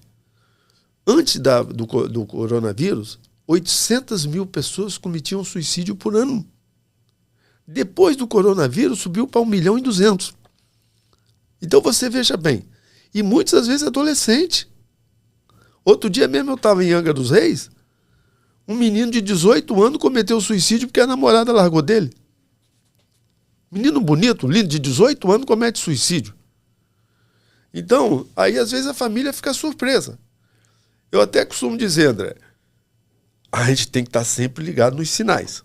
antes do coronavírus, 800 mil pessoas cometiam suicídio por ano. Depois do coronavírus, subiu para 1.200.000. Então você veja bem, e muitas às vezes adolescente. Outro dia mesmo eu estava em Angra dos Reis, um menino de 18 anos cometeu suicídio porque a namorada largou dele. Menino bonito, lindo, de 18 anos comete suicídio. Então, aí às vezes a família fica surpresa. Eu até costumo dizer, André, a gente tem que estar sempre ligado nos sinais.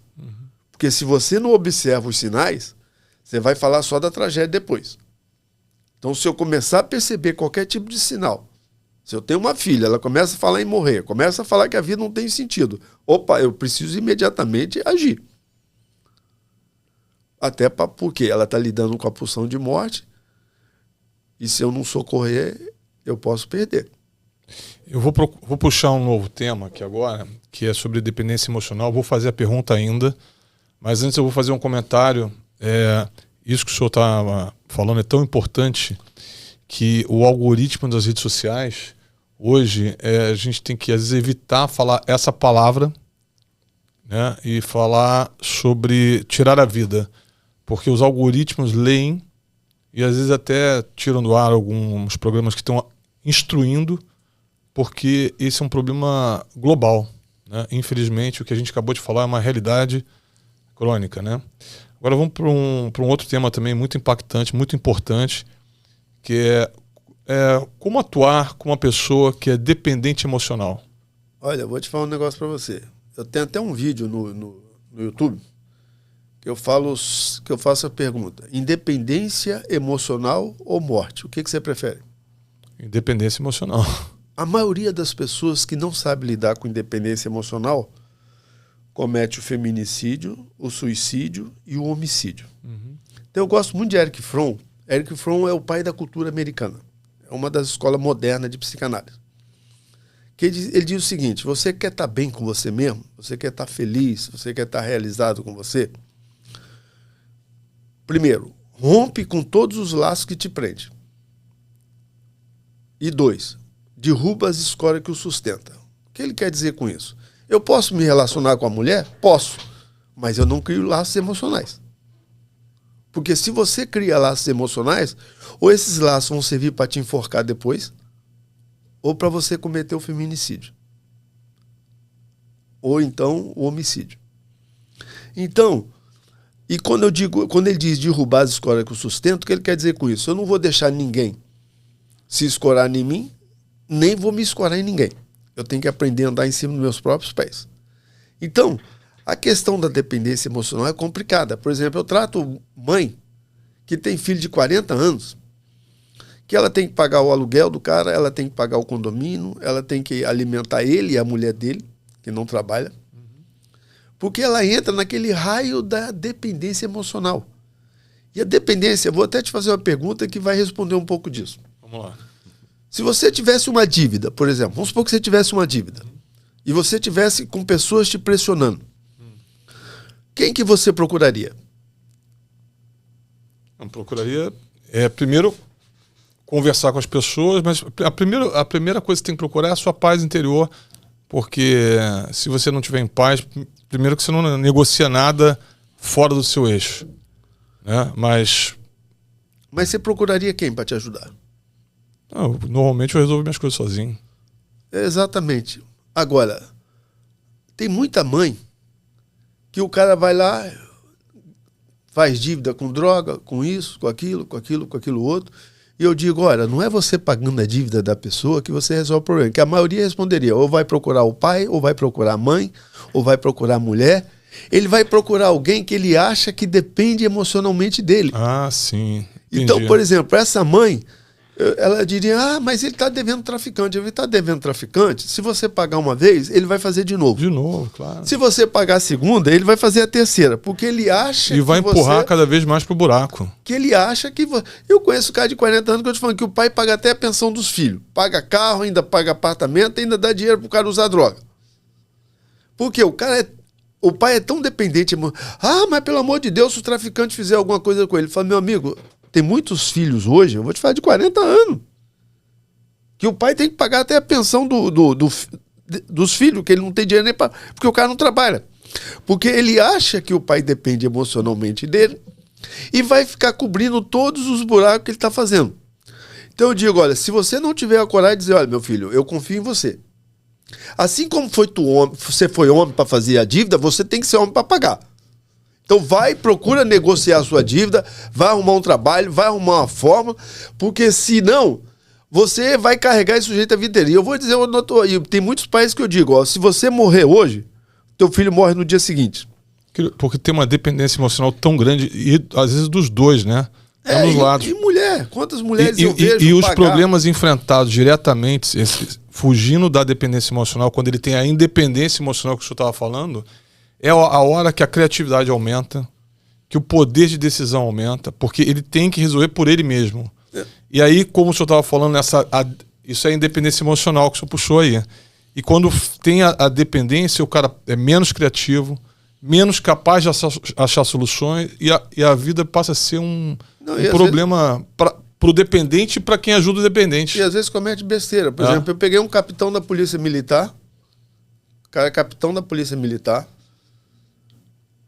Porque se você não observa os sinais, você vai falar só da tragédia depois. Então, se eu começar a perceber qualquer tipo de sinal, se eu tenho uma filha, ela começa a falar em morrer, começa a falar que a vida não tem sentido. Opa, eu preciso imediatamente agir. Até porque ela está lidando com a pulsão de morte e se eu não socorrer, eu posso perder. Eu vou puxar um novo tema aqui agora, que é sobre dependência emocional. Vou fazer a pergunta ainda, mas antes eu vou fazer um comentário. Isso que o senhor está falando é tão importante que o algoritmo das redes sociais, hoje, a gente tem que, às vezes, evitar falar essa palavra, né, e falar sobre tirar a vida. Porque os algoritmos leem e, às vezes, até tiram do ar alguns programas que estão instruindo, porque esse é um problema global, né? Infelizmente, o que a gente acabou de falar é uma realidade crônica, né? Agora vamos para um outro tema também muito impactante, muito importante, que é como atuar com uma pessoa que é dependente emocional. Olha, eu vou te falar um negócio para você. Eu tenho até um vídeo no YouTube que eu faço a pergunta: independência emocional ou morte? O que você prefere? Independência emocional. A maioria das pessoas que não sabe lidar com independência emocional comete o feminicídio, o suicídio e o homicídio. Então eu gosto muito de Erich Fromm. Erich Fromm é o pai da cultura americana. É uma das escolas modernas de psicanálise. Ele diz o seguinte: você quer estar bem com você mesmo? Você quer estar feliz? Você quer estar realizado com você? Primeiro, rompe com todos os laços que te prendem. E 2, derruba as escórias que o sustentam. O que ele quer dizer com isso? Eu posso me relacionar com a mulher? Posso. Mas eu não crio laços emocionais. Porque se você cria laços emocionais, ou esses laços vão servir para te enforcar depois, ou para você cometer o feminicídio. Ou então o homicídio. Então, e quando ele diz derrubar as escórias que o sustentam, o que ele quer dizer com isso? Eu não vou deixar ninguém se escorar em mim, nem vou me escorar em ninguém. Eu tenho que aprender a andar em cima dos meus próprios pés. Então, a questão da dependência emocional é complicada. Por exemplo, eu trato mãe que tem filho de 40 anos, que ela tem que pagar o aluguel do cara, ela tem que pagar o condomínio, ela tem que alimentar ele e a mulher dele, que não trabalha, porque ela entra naquele raio da dependência emocional. E a dependência, vou até te fazer uma pergunta que vai responder um pouco disso. Vamos lá. Se você tivesse uma dívida, por exemplo, vamos supor que você tivesse uma dívida, e você tivesse com pessoas te pressionando, quem que você procuraria? Eu procuraria, primeiro, conversar com as pessoas, mas a primeira coisa que tem que procurar é a sua paz interior, porque se você não tiver em paz, primeiro que você não negocia nada fora do seu eixo, né? Mas você procuraria quem para te ajudar? Normalmente eu resolvo minhas coisas sozinho. Exatamente. Agora, tem muita mãe que o cara vai lá, faz dívida com droga, com isso, com aquilo outro. E eu digo, olha, não é você pagando a dívida da pessoa que você resolve o problema. Que a maioria responderia, ou vai procurar o pai, ou vai procurar a mãe, ou vai procurar a mulher. Ele vai procurar alguém que ele acha que depende emocionalmente dele. Ah, sim. Entendi. Então, por exemplo, essa mãe, ela diria, mas ele está devendo traficante. Ele está devendo traficante, se você pagar uma vez, ele vai fazer de novo. De novo, claro. Se você pagar a segunda, ele vai fazer a terceira, porque ele acha e vai empurrar cada vez mais pro buraco. Que ele acha que... Eu conheço um cara de 40 anos que eu te falando que o pai paga até a pensão dos filhos. Paga carro, ainda paga apartamento, ainda dá dinheiro pro cara usar droga. Porque o pai é tão dependente. Mas pelo amor de Deus, se o traficante fizer alguma coisa com ele. Ele fala, meu amigo, tem muitos filhos hoje, eu vou te falar de 40 anos, que o pai tem que pagar até a pensão dos filhos, que ele não tem dinheiro nem para... Porque o cara não trabalha. Porque ele acha que o pai depende emocionalmente dele e vai ficar cobrindo todos os buracos que ele está fazendo. Então eu digo, olha, se você não tiver a coragem de dizer, olha, meu filho, eu confio em você. Assim como você foi homem para fazer a dívida, você tem que ser homem para pagar. Então procura negociar a sua dívida, vai arrumar um trabalho, vai arrumar uma forma, porque senão você vai carregar esse sujeito a vida inteira. E eu vou dizer, tem muitos pais que eu digo, ó, se você morrer hoje, teu filho morre no dia seguinte. Porque tem uma dependência emocional tão grande, e às vezes dos dois, né? Ambos lados. E mulher, quantas mulheres eu vejo e os problemas enfrentados diretamente, fugindo da dependência emocional, quando ele tem a independência emocional que o senhor estava falando, é a hora que a criatividade aumenta, que o poder de decisão aumenta, porque ele tem que resolver por ele mesmo. E aí, como o senhor estava falando, isso é a independência emocional que o senhor puxou aí. E quando tem a dependência, o cara é menos criativo, menos capaz de achar soluções, e a vida passa a ser um problema para o dependente e para quem ajuda o dependente. E às vezes comete besteira. Por exemplo, eu peguei um capitão da Polícia Militar, o cara é capitão da Polícia Militar,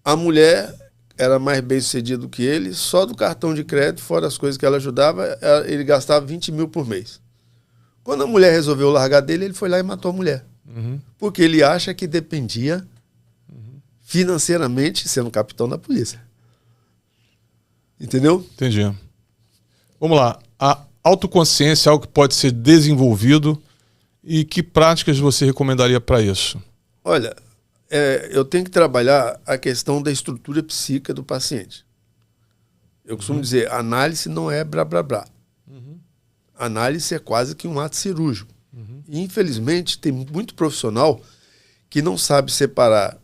a mulher era mais bem sucedida do que ele, só do cartão de crédito, fora as coisas que ela ajudava, ele gastava 20 mil por mês. Quando a mulher resolveu largar dele, ele foi lá e matou a mulher. Uhum. Porque ele acha que dependia financeiramente sendo capitão da polícia. Entendeu? Entendi. Vamos lá. A autoconsciência é algo que pode ser desenvolvido, e que práticas você recomendaria para isso? Olha, eu tenho que trabalhar a questão da estrutura psíquica do paciente. Eu costumo dizer, análise não é blá blá blá. Análise é quase que um ato cirúrgico. E, infelizmente, tem muito profissional que não sabe separar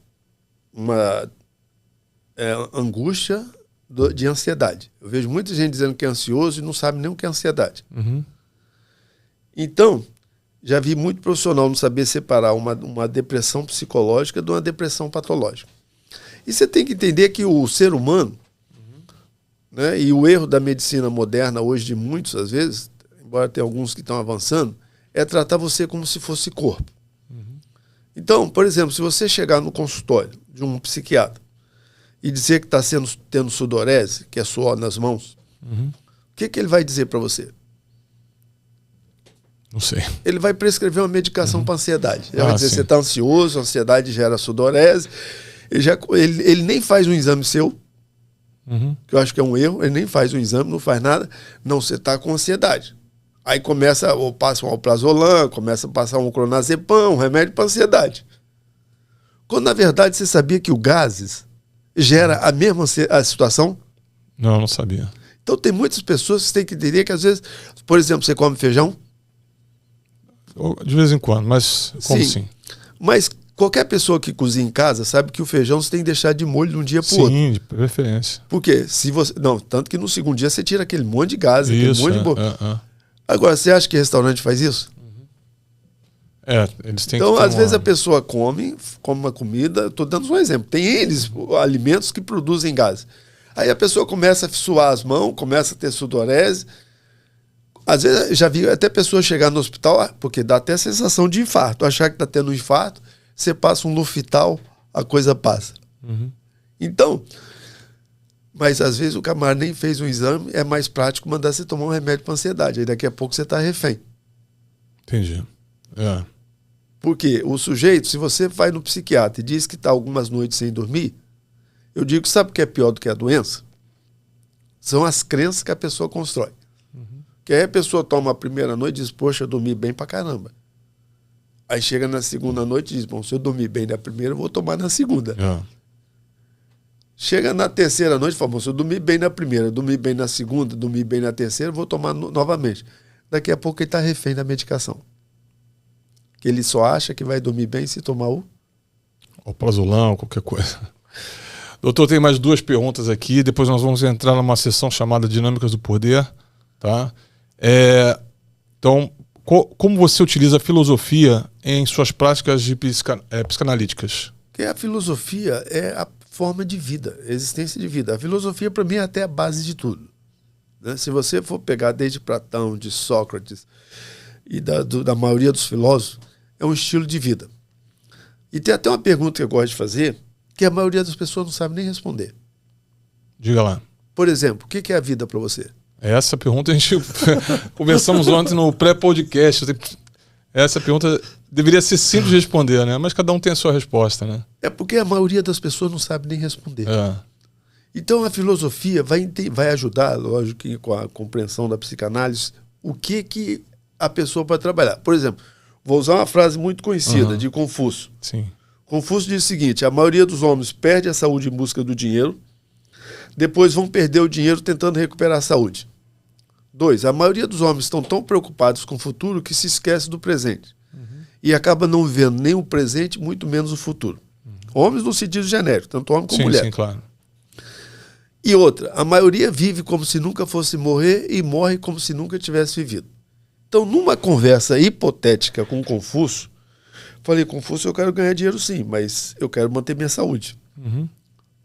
uma angústia de ansiedade. Eu vejo muita gente dizendo que é ansioso e não sabe nem o que é ansiedade. Então, já vi muito profissional não saber separar uma depressão psicológica de uma depressão patológica. E você tem que entender que o ser humano, né, e o erro da medicina moderna hoje de muitos, às vezes, embora tenha alguns que estão avançando, é tratar você como se fosse corpo. Então, por exemplo, se você chegar no consultório de um psiquiatra e dizer que está tendo sudorese, que é suor nas mãos, o que ele vai dizer para você? Não sei. Ele vai prescrever uma medicação para ansiedade. Ele vai dizer, você está ansioso, a ansiedade gera sudorese. Ele nem faz um exame seu, que eu acho que é um erro, ele nem faz um exame, não faz nada. Não, você está com ansiedade. Aí passa um alprazolam, começa a passar um clonazepam, um remédio para ansiedade. Quando, na verdade, você sabia que o gases gera a mesma situação? Não sabia. Então, tem muitas pessoas que você tem que entender que, às vezes, por exemplo, você come feijão? De vez em quando, mas como assim? Mas qualquer pessoa que cozinha em casa sabe que o feijão você tem que deixar de molho de um dia para o outro. Sim, de preferência. Por quê? Tanto que no segundo dia você tira aquele monte de gás, aquele monte de... Agora, você acha que restaurante faz isso? Eles têm então, às vezes a pessoa come uma comida, estou dando um exemplo, tem eles alimentos que produzem gás. Aí a pessoa começa a suar as mãos, começa a ter sudorese. Às vezes já vi até pessoas chegar no hospital, porque dá até a sensação de infarto. Achar que está tendo um infarto, você passa um Lufital, a coisa passa. Uhum. Então, mas às vezes o camarada nem fez um exame, é mais prático mandar você tomar um remédio para ansiedade. Aí daqui a pouco você está refém. Entendi. É. Porque o sujeito, se você vai no psiquiatra e diz que está algumas noites sem dormir, eu digo, sabe o que é pior do que a doença? São as crenças que a pessoa constrói. Que aí a pessoa toma a primeira noite e diz, poxa, eu dormi bem pra caramba. Aí chega na segunda noite e diz, bom, se eu dormir bem na primeira, eu vou tomar na segunda. Chega na terceira noite e fala, bom, se eu dormir bem na primeira, dormir bem na segunda, dormir bem na terceira, eu vou tomar novamente. Daqui a pouco ele está refém da medicação. Que ele só acha que vai dormir bem se tomar o Alprazolam, qualquer coisa. Doutor, tem mais 2 perguntas aqui, depois nós vamos entrar numa sessão chamada Dinâmicas do Poder, tá? Então, como você utiliza a filosofia em suas práticas de psicanalíticas? Que a filosofia é a forma de vida, a existência de vida. A filosofia, para mim, é até a base de tudo. Né? Se você for pegar desde Platão, de Sócrates e da maioria dos filósofos, é um estilo de vida. E tem até uma pergunta que eu gosto de fazer, que a maioria das pessoas não sabe nem responder. Diga lá. Por exemplo, o que é a vida para você? Essa pergunta a gente conversamos ontem no pré-podcast. Essa pergunta deveria ser simples de responder, né? Mas cada um tem a sua resposta, né? É porque a maioria das pessoas não sabe nem responder. Então a filosofia vai ajudar, lógico que com a compreensão da psicanálise, o que a pessoa pode trabalhar. Por exemplo, vou usar uma frase muito conhecida de Confúcio. Sim. Confúcio diz o seguinte, a maioria dos homens perde a saúde em busca do dinheiro, depois vão perder o dinheiro tentando recuperar a saúde. 2, a maioria dos homens estão tão preocupados com o futuro que se esquece do presente. E acaba não vivendo nem o presente, muito menos o futuro. Homens no sentido genérico, tanto homem como mulher. Sim, claro. E outra, a maioria vive como se nunca fosse morrer e morre como se nunca tivesse vivido. Então, numa conversa hipotética com Confúcio, falei, Confúcio, eu quero ganhar dinheiro sim, mas eu quero manter minha saúde.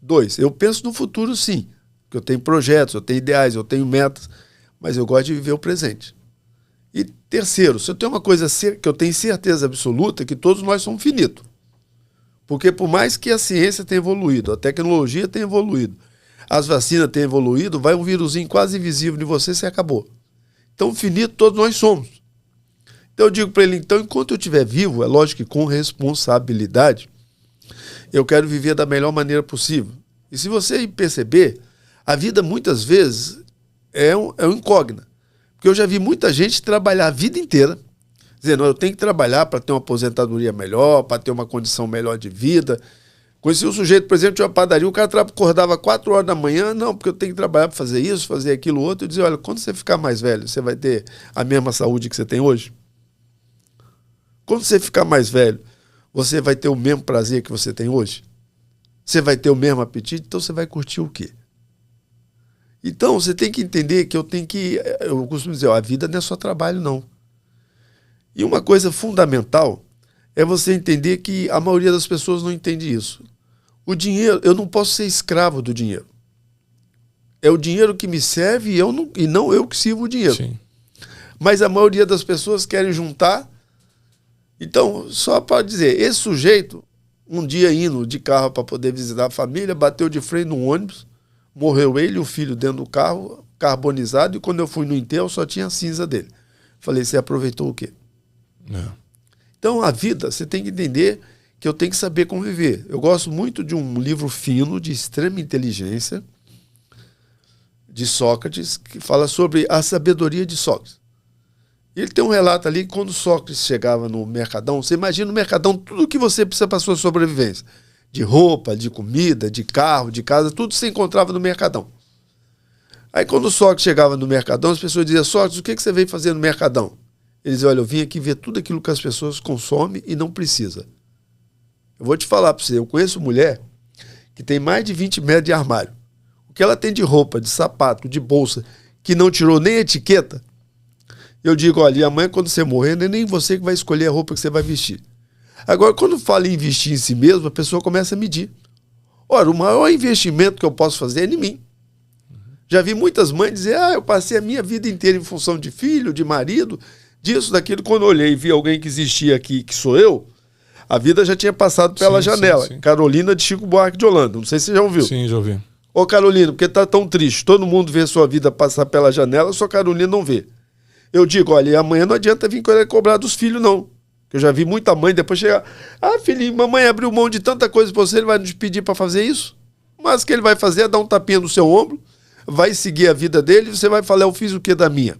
2, eu penso no futuro sim, que eu tenho projetos, eu tenho ideais, eu tenho metas, mas eu gosto de viver o presente. E terceiro, se eu tenho uma coisa que eu tenho certeza absoluta, que todos nós somos finitos. Porque por mais que a ciência tenha evoluído, a tecnologia tenha evoluído, as vacinas tenham evoluído, vai um vírusinho quase invisível de você e você acabou. Então, finito todos nós somos. Então eu digo para ele, então, enquanto eu estiver vivo, é lógico que com responsabilidade, eu quero viver da melhor maneira possível. E se você perceber, a vida muitas vezes é um incógnita. Porque eu já vi muita gente trabalhar a vida inteira, dizendo, eu tenho que trabalhar para ter uma aposentadoria melhor, para ter uma condição melhor de vida. Conheci um sujeito, por exemplo, de uma padaria, o cara acordava 4 horas da manhã, não, porque eu tenho que trabalhar para fazer isso, fazer aquilo, outro. Eu dizia, olha, quando você ficar mais velho, você vai ter a mesma saúde que você tem hoje? Quando você ficar mais velho, você vai ter o mesmo prazer que você tem hoje? Você vai ter o mesmo apetite? Então você vai curtir o quê? Então você tem que entender que eu costumo dizer, a vida não é só trabalho, não. E uma coisa fundamental é você entender que a maioria das pessoas não entende isso. O dinheiro, eu não posso ser escravo do dinheiro. É o dinheiro que me serve e não eu que sirvo o dinheiro. Sim. Mas a maioria das pessoas querem juntar. Então, só para dizer, esse sujeito, um dia indo de carro para poder visitar a família, bateu de freio num ônibus, morreu ele e o filho dentro do carro, carbonizado, e quando eu fui no enterro só tinha a cinza dele. Falei, você aproveitou o quê? Então, a vida, você tem que entender que eu tenho que saber conviver. Eu gosto muito de um livro fino, de extrema inteligência, de Sócrates, que fala sobre a sabedoria de Sócrates. Ele tem um relato ali que quando Sócrates chegava no Mercadão, você imagina no Mercadão tudo o que você precisa para a sua sobrevivência. De roupa, de comida, de carro, de casa, tudo se encontrava no Mercadão. Aí quando Sócrates chegava no Mercadão, as pessoas diziam, Sócrates, o que você veio fazer no Mercadão? Ele dizia, olha, eu vim aqui ver tudo aquilo que as pessoas consomem e não precisa. Eu vou te falar para você, eu conheço mulher que tem mais de 20 metros de armário. O que ela tem de roupa, de sapato, de bolsa, que não tirou nem a etiqueta, eu digo, olha, amanhã quando você morrer, não é nem você que vai escolher a roupa que você vai vestir. Agora, quando fala em investir em si mesmo, a pessoa começa a medir. Ora, o maior investimento que eu posso fazer é em mim. Já vi muitas mães dizer, eu passei a minha vida inteira em função de filho, de marido, disso, daquilo. Quando eu olhei e vi alguém que existia aqui, que sou eu, a vida já tinha passado pela janela. Sim. Carolina de Chico Buarque de Holanda. Não sei se você já ouviu. Sim, já ouvi. Ô Carolina, porque tá tão triste? Todo mundo vê sua vida passar pela janela, só Carolina não vê. Eu digo, olha, amanhã não adianta vir querer cobrar dos filhos, não. Eu já vi muita mãe depois chegar, filhinho, mamãe abriu mão de tanta coisa pra você, ele vai nos pedir para fazer isso? Mas o que ele vai fazer é dar um tapinha no seu ombro, vai seguir a vida dele, e você vai falar, eu fiz o que da minha?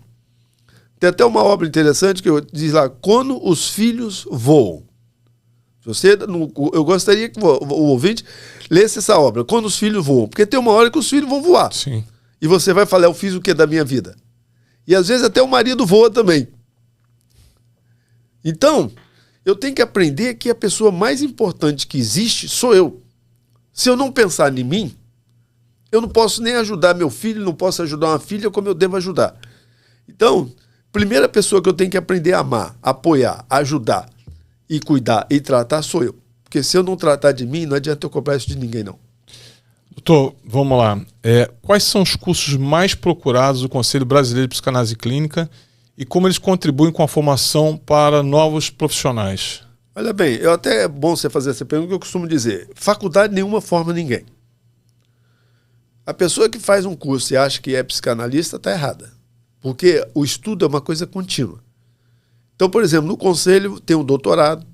Tem até uma obra interessante que diz lá, quando os filhos voam. Eu gostaria que o ouvinte lesse essa obra, quando os filhos voam, porque tem uma hora que os filhos vão voar. Sim. E você vai falar, eu fiz o que da minha vida? E às vezes até o marido voa também. Então, eu tenho que aprender que a pessoa mais importante que existe sou eu. Se eu não pensar em mim, eu não posso nem ajudar meu filho, não posso ajudar uma filha como eu devo ajudar. Então, primeira pessoa que eu tenho que aprender a amar, apoiar, ajudar e cuidar e tratar sou eu. Porque se eu não tratar de mim, não adianta eu cobrar isso de ninguém, não. Doutor, vamos lá. Quais são os cursos mais procurados do Conselho Brasileiro de Psicanálise Clínica e como eles contribuem com a formação para novos profissionais? Olha bem, até é bom você fazer essa pergunta, que eu costumo dizer, faculdade nenhuma forma ninguém. A pessoa que faz um curso e acha que é psicanalista está errada, porque o estudo é uma coisa contínua. Então, por exemplo, no Conselho tem um doutorado,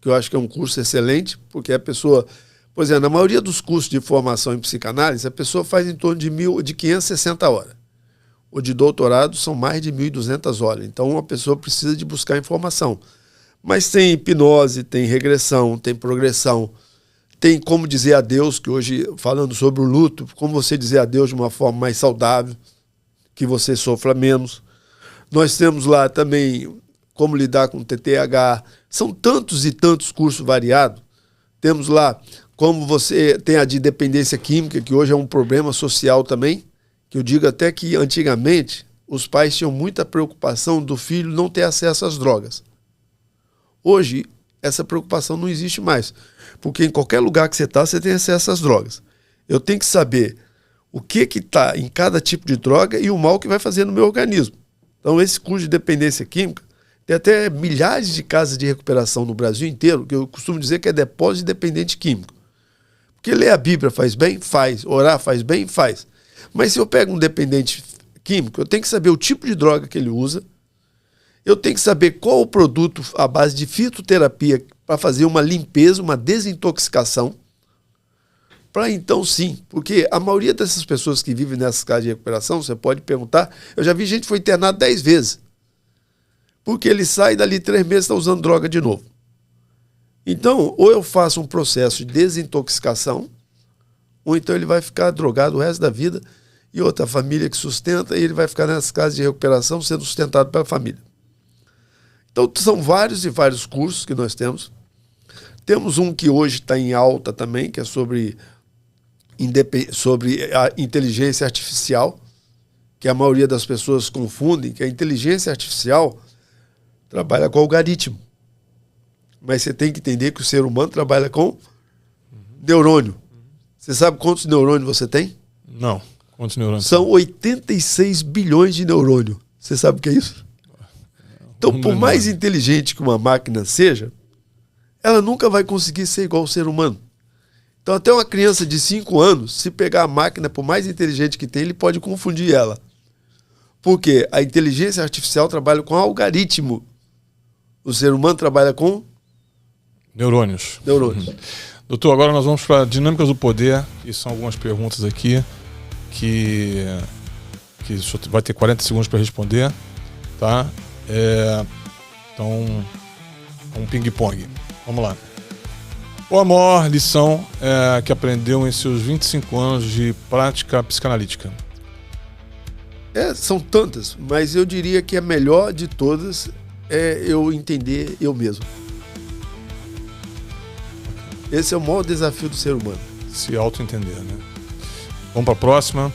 que eu acho que é um curso excelente, porque a pessoa... Por exemplo, na maioria dos cursos de formação em psicanálise, a pessoa faz em torno de 560 horas. O de doutorado são mais de 1.200 horas. Então, uma pessoa precisa de buscar informação. Mas tem hipnose, tem regressão, tem progressão, tem como dizer adeus, que hoje, falando sobre o luto, como você dizer adeus de uma forma mais saudável, que você sofra menos. Nós temos lá também como lidar com TTAH. São tantos e tantos cursos variados. Temos lá como você tem a de dependência química, que hoje é um problema social também, que eu digo até que antigamente os pais tinham muita preocupação do filho não ter acesso às drogas. Hoje, essa preocupação não existe mais, porque em qualquer lugar que você está, você tem acesso às drogas. Eu tenho que saber o que está em cada tipo de droga e o mal que vai fazer no meu organismo. Então, esse curso de dependência química, tem até milhares de casas de recuperação no Brasil inteiro, que eu costumo dizer que é depósito de dependente químico. Porque ler a Bíblia faz bem? Faz. Orar faz bem? Faz. Mas se eu pego um dependente químico, eu tenho que saber o tipo de droga que ele usa, eu tenho que saber qual o produto à base de fitoterapia para fazer uma limpeza, uma desintoxicação, para então sim, porque a maioria dessas pessoas que vivem nessas casas de recuperação, você pode perguntar, eu já vi gente que foi internado 10 vezes, porque ele sai dali 3 meses e está usando droga de novo. Então, ou eu faço um processo de desintoxicação, ou então ele vai ficar drogado o resto da vida, e outra família que sustenta, e ele vai ficar nessas casas de recuperação sendo sustentado pela família. Então, são vários e vários cursos que nós temos. Temos um que hoje está em alta também, que é sobre a inteligência artificial, que a maioria das pessoas confundem, que a inteligência artificial trabalha com algoritmo. Mas você tem que entender que o ser humano trabalha com neurônio. Você sabe quantos neurônios você tem? Não. Quantos neurônios? São 86 bilhões de neurônios. Você sabe o que é isso? Então, por mais inteligente que uma máquina seja, ela nunca vai conseguir ser igual ao ser humano. Então, até uma criança de 5 anos, se pegar a máquina, por mais inteligente que tem, ele pode confundir ela. Porque a inteligência artificial trabalha com algoritmo. O ser humano trabalha com neurônios. Doutor, agora nós vamos para dinâmicas do poder, e são algumas perguntas aqui que o senhor vai ter 40 segundos para responder, tá? Então, um ping-pong. Vamos lá. Qual a maior lição que aprendeu em seus 25 anos de prática psicanalítica? São tantas, mas eu diria que a melhor de todas é eu entender eu mesmo. Esse é o maior desafio do ser humano. Se auto-entender, né? Vamos para a próxima.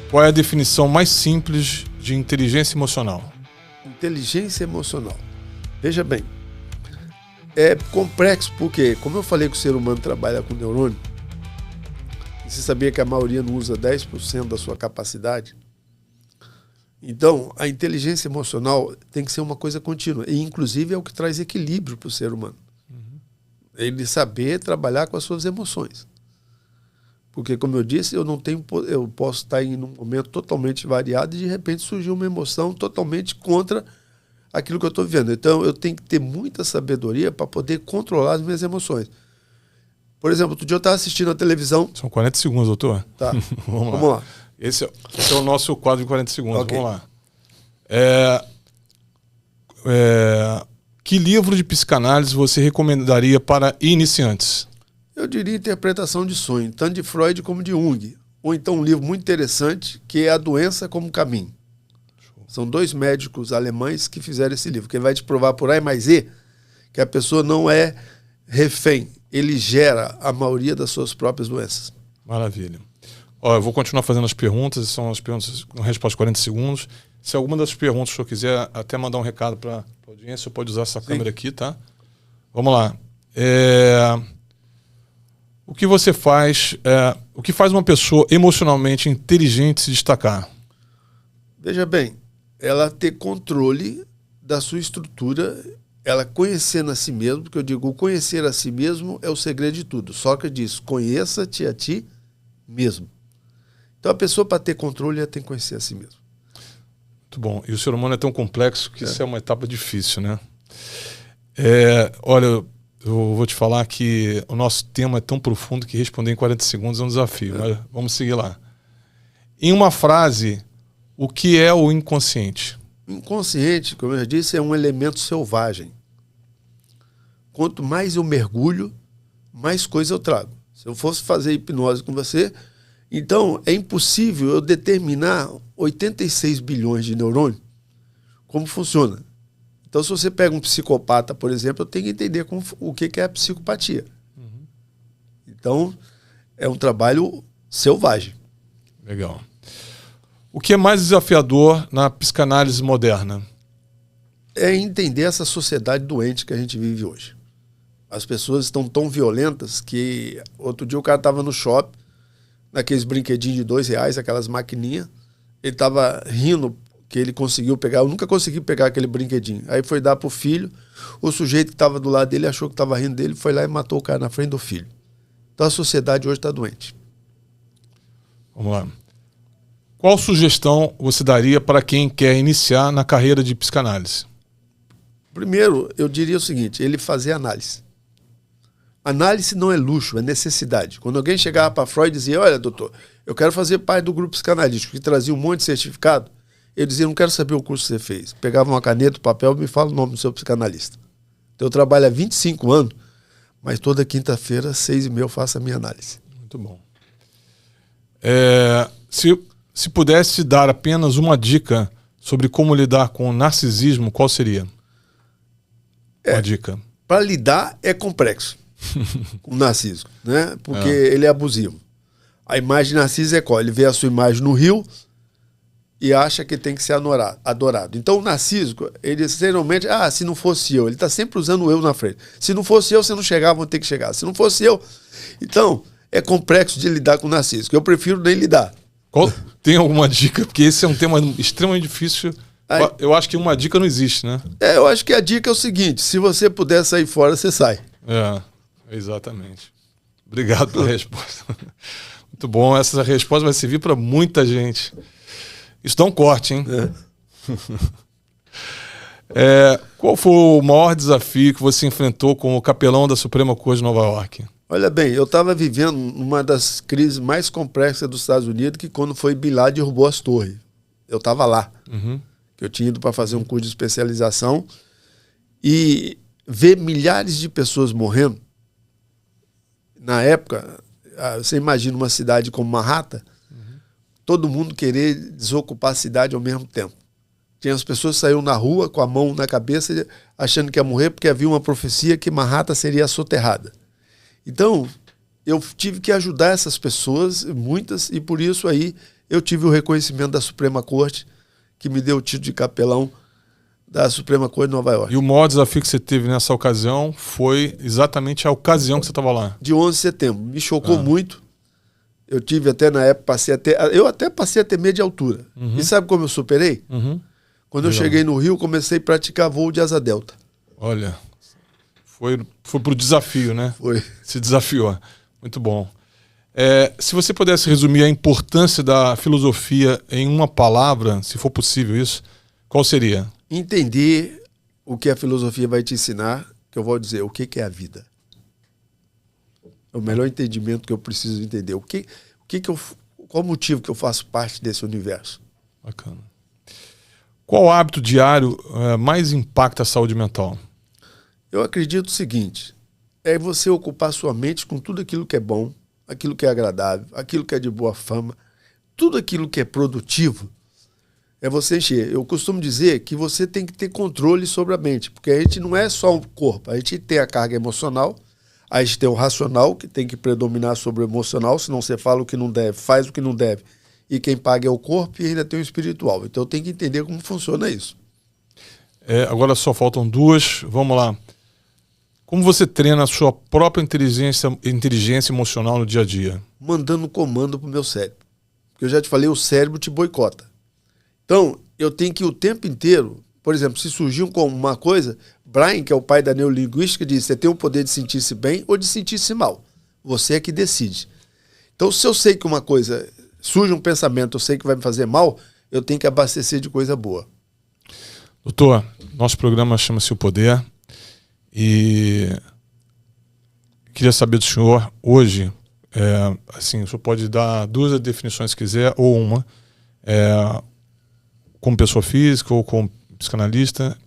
Qual é a definição mais simples de inteligência emocional? Inteligência emocional. Veja bem, é complexo porque, como eu falei que o ser humano trabalha com neurônio, Você sabia que a maioria não usa 10% da sua capacidade? Então, a inteligência emocional tem que ser uma coisa contínua. E, inclusive, é o que traz equilíbrio para o ser humano. Ele saber trabalhar com as suas emoções. Porque, como eu disse, eu posso estar em um momento totalmente variado e, de repente, surgir uma emoção totalmente contra aquilo que eu estou vivendo. Então, eu tenho que ter muita sabedoria para poder controlar as minhas emoções. Por exemplo, outro dia eu estava assistindo a televisão. São 40 segundos, doutor. Tá. Vamos lá. Esse é o nosso quadro de 40 segundos. Okay. Vamos lá. Que livro de psicanálise você recomendaria para iniciantes? Eu diria Interpretação de Sonho, tanto de Freud como de Jung. Ou então um livro muito interessante, que é A Doença como Caminho. São 2 médicos alemães que fizeram esse livro, que vai te provar por A mais E que a pessoa não é refém. Ele gera a maioria das suas próprias doenças. Maravilha. Ó, eu vou continuar fazendo as perguntas, são as perguntas com resposta de 40 segundos. Se alguma das perguntas que eu quiser até mandar um recado para a audiência, pode usar essa câmera aqui, tá? Vamos lá. O que você faz, o que faz uma pessoa emocionalmente inteligente se destacar? Veja bem, ela ter controle da sua estrutura, ela conhecendo a si mesmo, porque eu digo, o conhecer a si mesmo é o segredo de tudo. Sócrates diz, conheça-te a ti mesmo. Então a pessoa, para ter controle, ela tem que conhecer a si mesmo. Muito bom. E o ser humano é tão complexo que isso é uma etapa difícil, né? Olha, eu vou te falar que o nosso tema é tão profundo que responder em 40 segundos é um desafio. Mas vamos seguir lá. Em uma frase, o que é o inconsciente? O inconsciente, como eu já disse, é um elemento selvagem. Quanto mais eu mergulho, mais coisa eu trago. Se eu fosse fazer hipnose com você, então é impossível eu determinar 86 bilhões de neurônios como funciona. Então, se você pega um psicopata, por exemplo, eu tenho que entender o que é a psicopatia. Então, é um trabalho selvagem. Legal. O que é mais desafiador na psicanálise moderna? É entender essa sociedade doente que a gente vive hoje. As pessoas estão tão violentas que... Outro dia o cara estava no shopping, naqueles brinquedinhos de R$2, aquelas maquininhas. Ele estava rindo que ele conseguiu pegar. Eu nunca consegui pegar aquele brinquedinho. Aí foi dar pro filho. O sujeito que estava do lado dele achou que estava rindo dele, foi lá e matou o cara na frente do filho. Então a sociedade hoje está doente. Vamos lá. Qual sugestão você daria para quem quer iniciar na carreira de psicanálise? Primeiro, eu diria o seguinte, ele fazer análise. Análise não é luxo, é necessidade. Quando alguém chegava para Freud e dizia, olha, doutor, eu quero fazer parte do grupo psicanalítico, que trazia um monte de certificado, ele dizia, não quero saber o curso que você fez. Pegava uma caneta, um papel, me fala o nome do seu psicanalista. Então, eu trabalho há 25 anos, mas toda quinta-feira, 6h30, eu faço a minha análise. Muito bom. Se pudesse dar apenas uma dica sobre como lidar com o narcisismo, qual seria? Uma dica. Para lidar é complexo com o narciso, né? Porque ele é abusivo. A imagem de narciso é qual? Ele vê a sua imagem no rio e acha que tem que ser adorado. Então o narciso, ele geralmente, se não fosse eu, ele está sempre usando o eu na frente. Se não fosse eu, você não chegava, vou ter que chegar. Se não fosse eu... Então, é complexo de lidar com o narciso, que eu prefiro nem lidar. Tem alguma dica? Porque esse é um tema extremamente difícil. Eu acho que uma dica não existe, né? Eu acho que a dica é o seguinte, se você puder sair fora, você sai. Exatamente. Obrigado pela resposta. Muito bom, essa resposta vai servir para muita gente. Isso dá um corte, hein? Qual foi o maior desafio que você enfrentou como capelão da Suprema Corte de Nova York? Olha bem, eu estava vivendo uma das crises mais complexas dos Estados Unidos, que quando foi Bin Laden derrubou as torres. Eu estava lá. Que eu tinha ido para fazer um curso de especialização e ver milhares de pessoas morrendo. Na época, você imagina uma cidade como Manhattan, todo mundo querer desocupar a cidade ao mesmo tempo. Tinha as pessoas que saíram na rua com a mão na cabeça achando que ia morrer porque havia uma profecia que Manhattan seria soterrada. Então, eu tive que ajudar essas pessoas, muitas, e por isso aí eu tive o reconhecimento da Suprema Corte, que me deu o título de capelão da Suprema Corte de Nova York. E o maior desafio que você teve nessa ocasião foi exatamente a ocasião que você estava lá? De 11 de setembro. Me chocou muito. Eu tive até na época, eu até passei a ter medo de altura. E sabe como eu superei? Quando eu cheguei no Rio, comecei a praticar voo de asa delta. Olha, foi pro desafio, né? Foi. Se desafiou. Muito bom. Se você pudesse resumir a importância da filosofia em uma palavra, se for possível isso, qual seria? Entender o que a filosofia vai te ensinar, que eu vou dizer, o que é a vida. É o melhor entendimento que eu preciso entender. Qual o motivo que eu faço parte desse universo? Bacana. Qual hábito diário mais impacta a saúde mental? Eu acredito o seguinte, é você ocupar sua mente com tudo aquilo que é bom, aquilo que é agradável, aquilo que é de boa fama, tudo aquilo que é produtivo, é você encher. Eu costumo dizer que você tem que ter controle sobre a mente, porque a gente não é só o corpo, a gente tem a carga emocional, a gente tem o racional, que tem que predominar sobre o emocional, senão você fala o que não deve, faz o que não deve, e quem paga é o corpo, e ainda tem o espiritual. Então tem que entender como funciona isso. Agora só faltam duas, vamos lá. Como você treina a sua própria inteligência emocional no dia a dia? Mandando comando pro meu cérebro. Porque eu já te falei, o cérebro te boicota. Então, eu tenho que o tempo inteiro, por exemplo, se surgir uma coisa, Brian, que é o pai da neurolinguística, diz, você tem o poder de sentir-se bem ou de sentir-se mal. Você é que decide. Então, se eu sei que uma coisa, surge um pensamento, eu sei que vai me fazer mal, eu tenho que abastecer de coisa boa. Doutor, nosso programa chama-se O Poder. E queria saber do senhor, hoje, assim, o senhor pode dar duas definições se quiser, ou uma, como pessoa física ou como psicanalista.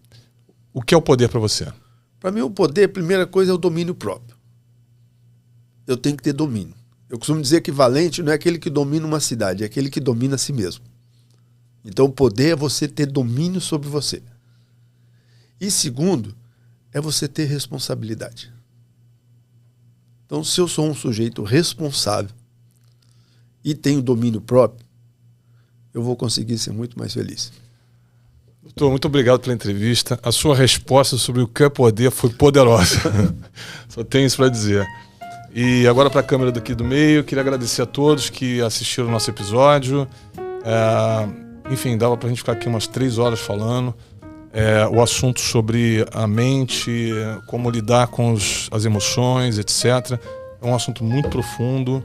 O que é o poder para você? Para mim, o poder, a primeira coisa, é o domínio próprio. Eu tenho que ter domínio. Eu costumo dizer que valente não é aquele que domina uma cidade, é aquele que domina a si mesmo. Então, o poder é você ter domínio sobre você. E segundo, é você ter responsabilidade. Então, se eu sou um sujeito responsável e tenho domínio próprio, eu vou conseguir ser muito mais feliz. Doutor, muito obrigado pela entrevista. A sua resposta sobre o que é poder foi poderosa. Só tenho isso para dizer. E agora para a câmera daqui do meio, queria agradecer a todos que assistiram o nosso episódio. Enfim, dava para a gente ficar aqui umas 3 horas falando. O assunto sobre a mente, como lidar com as emoções, etc. É um assunto muito profundo.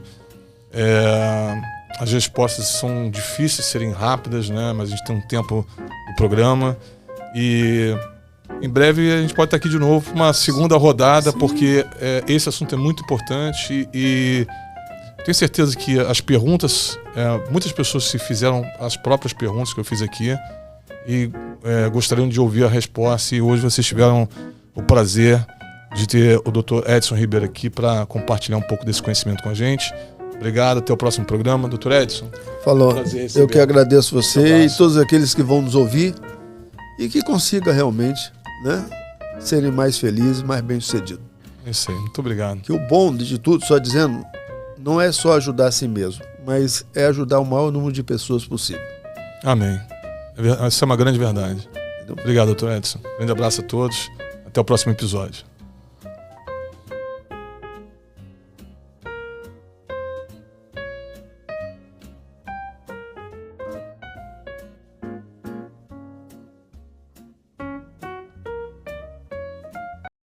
As respostas são difíceis de serem rápidas, né? Mas a gente tem um tempo no programa. E em breve a gente pode estar aqui de novo, uma segunda rodada, porque esse assunto é muito importante e tenho certeza que as perguntas, muitas pessoas se fizeram as próprias perguntas que eu fiz aqui e gostariam de ouvir a resposta, e hoje vocês tiveram o prazer de ter o Dr. Edson Ribeiro aqui para compartilhar um pouco desse conhecimento com a gente. Obrigado, até o próximo programa. Dr. Edson. Falou. Eu que agradeço você e todos aqueles que vão nos ouvir e que consiga realmente, né, serem mais felizes, mais bem-sucedidos. É isso aí, muito obrigado. Que o bom de tudo, só dizendo, não é só ajudar a si mesmo, mas é ajudar o maior número de pessoas possível. Amém. Essa é uma grande verdade. Obrigado, Dr. Edson. Grande abraço a todos. Até o próximo episódio.